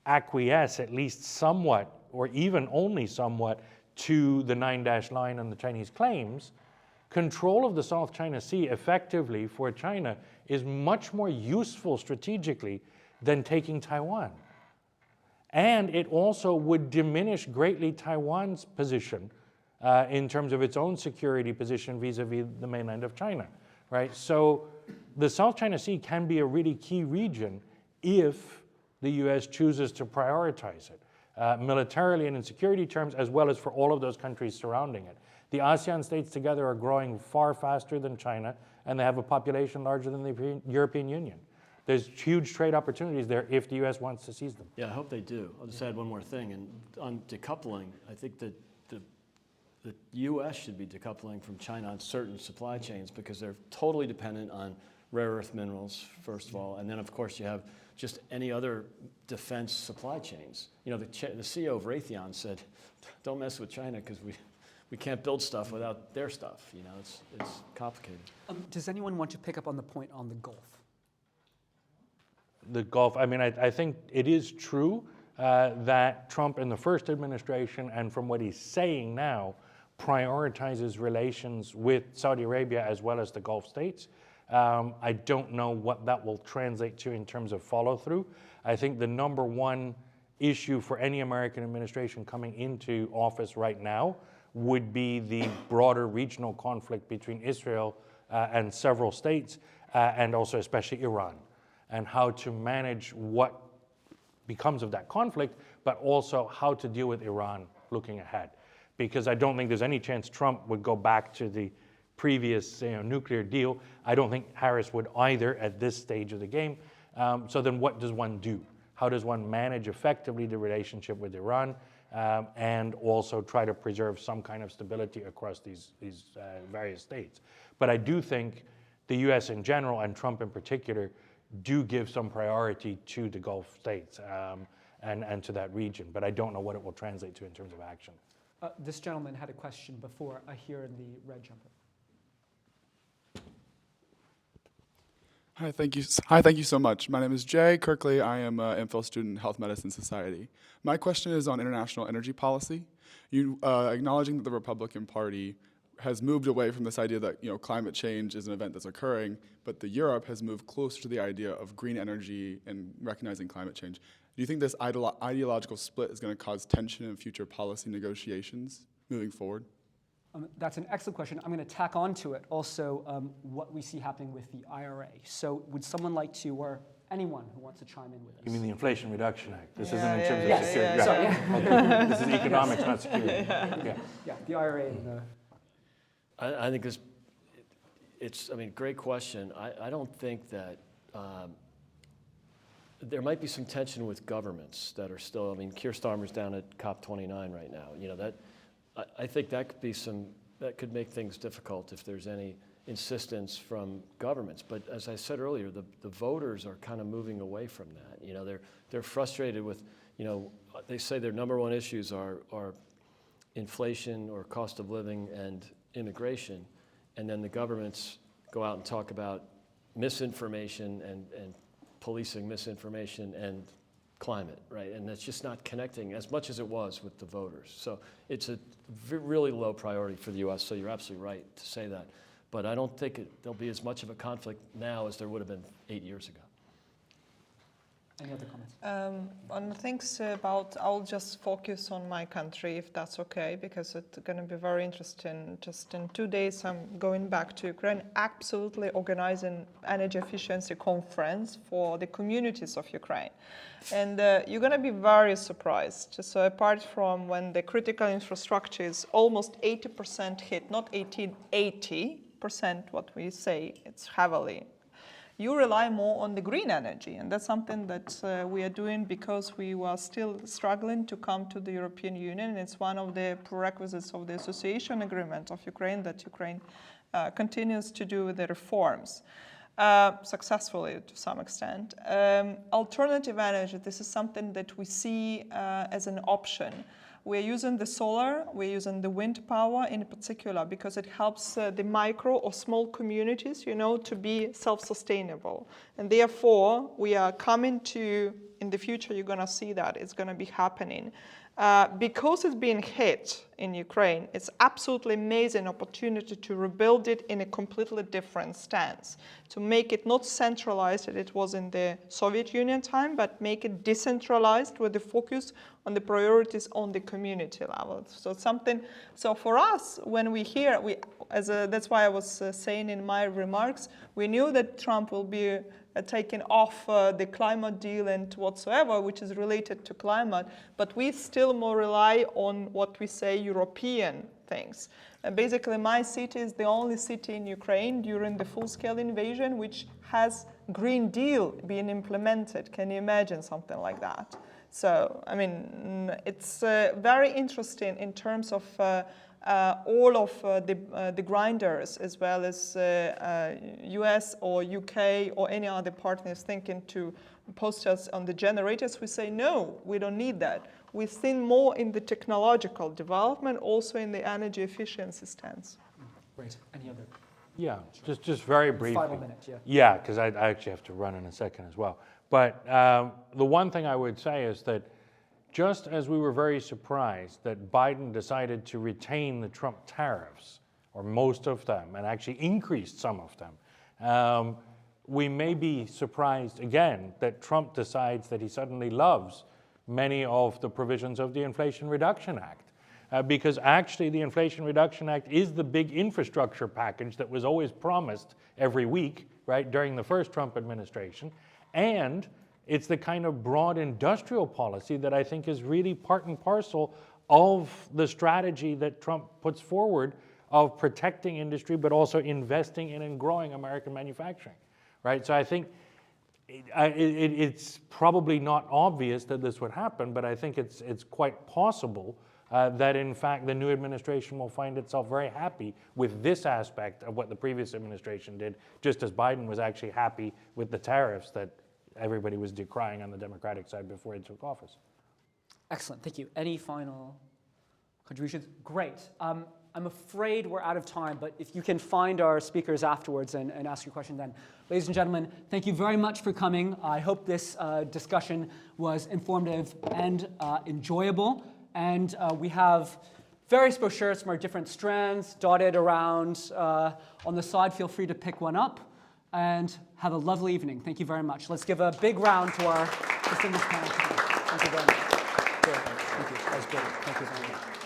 acquiesce at least somewhat, or even only somewhat, to the 9-dash line on the Chinese claims, control of the South China Sea effectively for China is much more useful strategically than taking Taiwan. And it also would diminish greatly Taiwan's position in terms of its own security position vis-a-vis the mainland of China, right? So the South China Sea can be a really key region if the US chooses to prioritize it, militarily and in security terms, as well as for all of those countries surrounding it. The ASEAN states together are growing far faster than China, and they have a population larger than the European Union. There's huge trade opportunities there if the US wants to seize them. Yeah, I hope they do. I'll just add one more thing. And on decoupling, I think that the US should be decoupling from China on certain supply chains because they're totally dependent on rare earth minerals, first of all. And then, of course, you have just any other defense supply chains. You know, the CEO of Raytheon said, don't mess with China because we can't build stuff without their stuff. You know, it's complicated. Does anyone want to pick up on the point on the Gulf? The Gulf, I mean, I think it is true that Trump in the first administration, and from what he's saying now, prioritizes relations with Saudi Arabia as well as the Gulf states. I don't know what that will translate to in terms of follow-through. I think the number one issue for any American administration coming into office right now would be the broader regional conflict between Israel and several states, and also especially Iran, and how to manage what becomes of that conflict, but also how to deal with Iran looking ahead. Because I don't think there's any chance Trump would go back to the previous nuclear deal. I don't think Harris would either at this stage of the game. So then what does one do? How does one manage effectively the relationship with Iran and also try to preserve some kind of stability across these various states? But I do think the US in general and Trump in particular do give some priority to the Gulf states and to that region, but I don't know what it will translate to in terms of action. This gentleman had a question before, here in the red jumper. Hi, thank you. Hi, thank you so much. My name is Jay Kirkley. I am an MPhil student in Health Medicine Society. My question is on international energy policy. You acknowledging that the Republican Party has moved away from this idea that climate change is an event that's occurring, but Europe has moved closer to the idea of green energy and recognizing climate change. Do you think this ideological split is going to cause tension in future policy negotiations moving forward? That's an excellent question. I'm going to tack on to it also what we see happening with the IRA. So would someone like to, or anyone who wants to chime in with us? You mean the Inflation Reduction Act? This isn't Yeah, in terms yeah, of security. yeah, Okay. This is economics, not security. Yeah, the IRA and the... I think it's, I mean, great question. I don't think that, there might be some tension with governments that are still, I mean, Keir Starmer's down at COP29 right now. I think that could make things difficult if there's any insistence from governments. But as I said earlier, the voters are kind of moving away from that. They're frustrated with, they say their number one issues are inflation or cost of living and immigration, and then the governments go out and talk about misinformation and policing misinformation and climate, right? And that's just not connecting as much as it was with the voters. So it's a really low priority for the US, so you're absolutely right to say that. But I don't think there'll be as much of a conflict now as there would have been 8 years ago. Any other comments? On things about, I'll just focus on my country, if that's okay, because it's going to be very interesting. Just in 2 days, I'm going back to Ukraine, absolutely organizing energy efficiency conference for the communities of Ukraine. And you're going to be very surprised. So apart from when the critical infrastructure is almost 80% hit, not 80%, what we say, it's heavily. You rely more on the green energy, and that's something that we are doing because we were still struggling to come to the European Union. It's one of the prerequisites of the association agreement of Ukraine that Ukraine continues to do the reforms successfully to some extent. Alternative energy, this is something that we see as an option. We're using the solar, we're using the wind power in particular because it helps the micro or small communities, to be self-sustainable. And therefore, we are coming to, in the future, you're going to see that it's going to be happening. Because it's been hit in Ukraine, it's absolutely amazing opportunity to rebuild it in a completely different stance, to make it not centralized as it was in the Soviet Union time, but make it decentralized with the focus on the priorities on the community level. So for us, when we hear, that's why I was saying in my remarks, we knew that Trump will be taking off the climate deal and whatsoever, which is related to climate, but we still more rely on what we say European things. Basically, my city is the only city in Ukraine during the full-scale invasion which has Green Deal being implemented. Can you imagine something like that? So, I mean, it's very interesting in terms of all of the grinders, as well as US or UK or any other partners thinking to post us on the generators. We say, no, we don't need that. We think more in the technological development, also in the energy efficiency stance. Great. Any other? Yeah, just very briefly. Final minute, yeah. Yeah, because I actually have to run in a second as well. But the one thing I would say is that just as we were very surprised that Biden decided to retain the Trump tariffs, or most of them, and actually increased some of them, we may be surprised again that Trump decides that he suddenly loves many of the provisions of the Inflation Reduction Act. Because actually the Inflation Reduction Act is the big infrastructure package that was always promised every week, right, during the first Trump administration. And it's the kind of broad industrial policy that I think is really part and parcel of the strategy that Trump puts forward of protecting industry, but also investing in and growing American manufacturing, right? So I think it's probably not obvious that this would happen, but I think it's quite possible that in fact the new administration will find itself very happy with this aspect of what the previous administration did, just as Biden was actually happy with the tariffs that everybody was decrying on the Democratic side before he took office. Excellent, thank you. Any final contributions? Great. I'm afraid we're out of time, but if you can find our speakers afterwards and ask your question then. Ladies and gentlemen, thank you very much for coming. I hope this discussion was informative and enjoyable. And we have various brochures from our different strands dotted around on the side. Feel free to pick one up. And have a lovely evening. Thank you very much. Let's give a big round to our distinguished panel today. Thank you very much. Thank you. That was great. Thank you very much.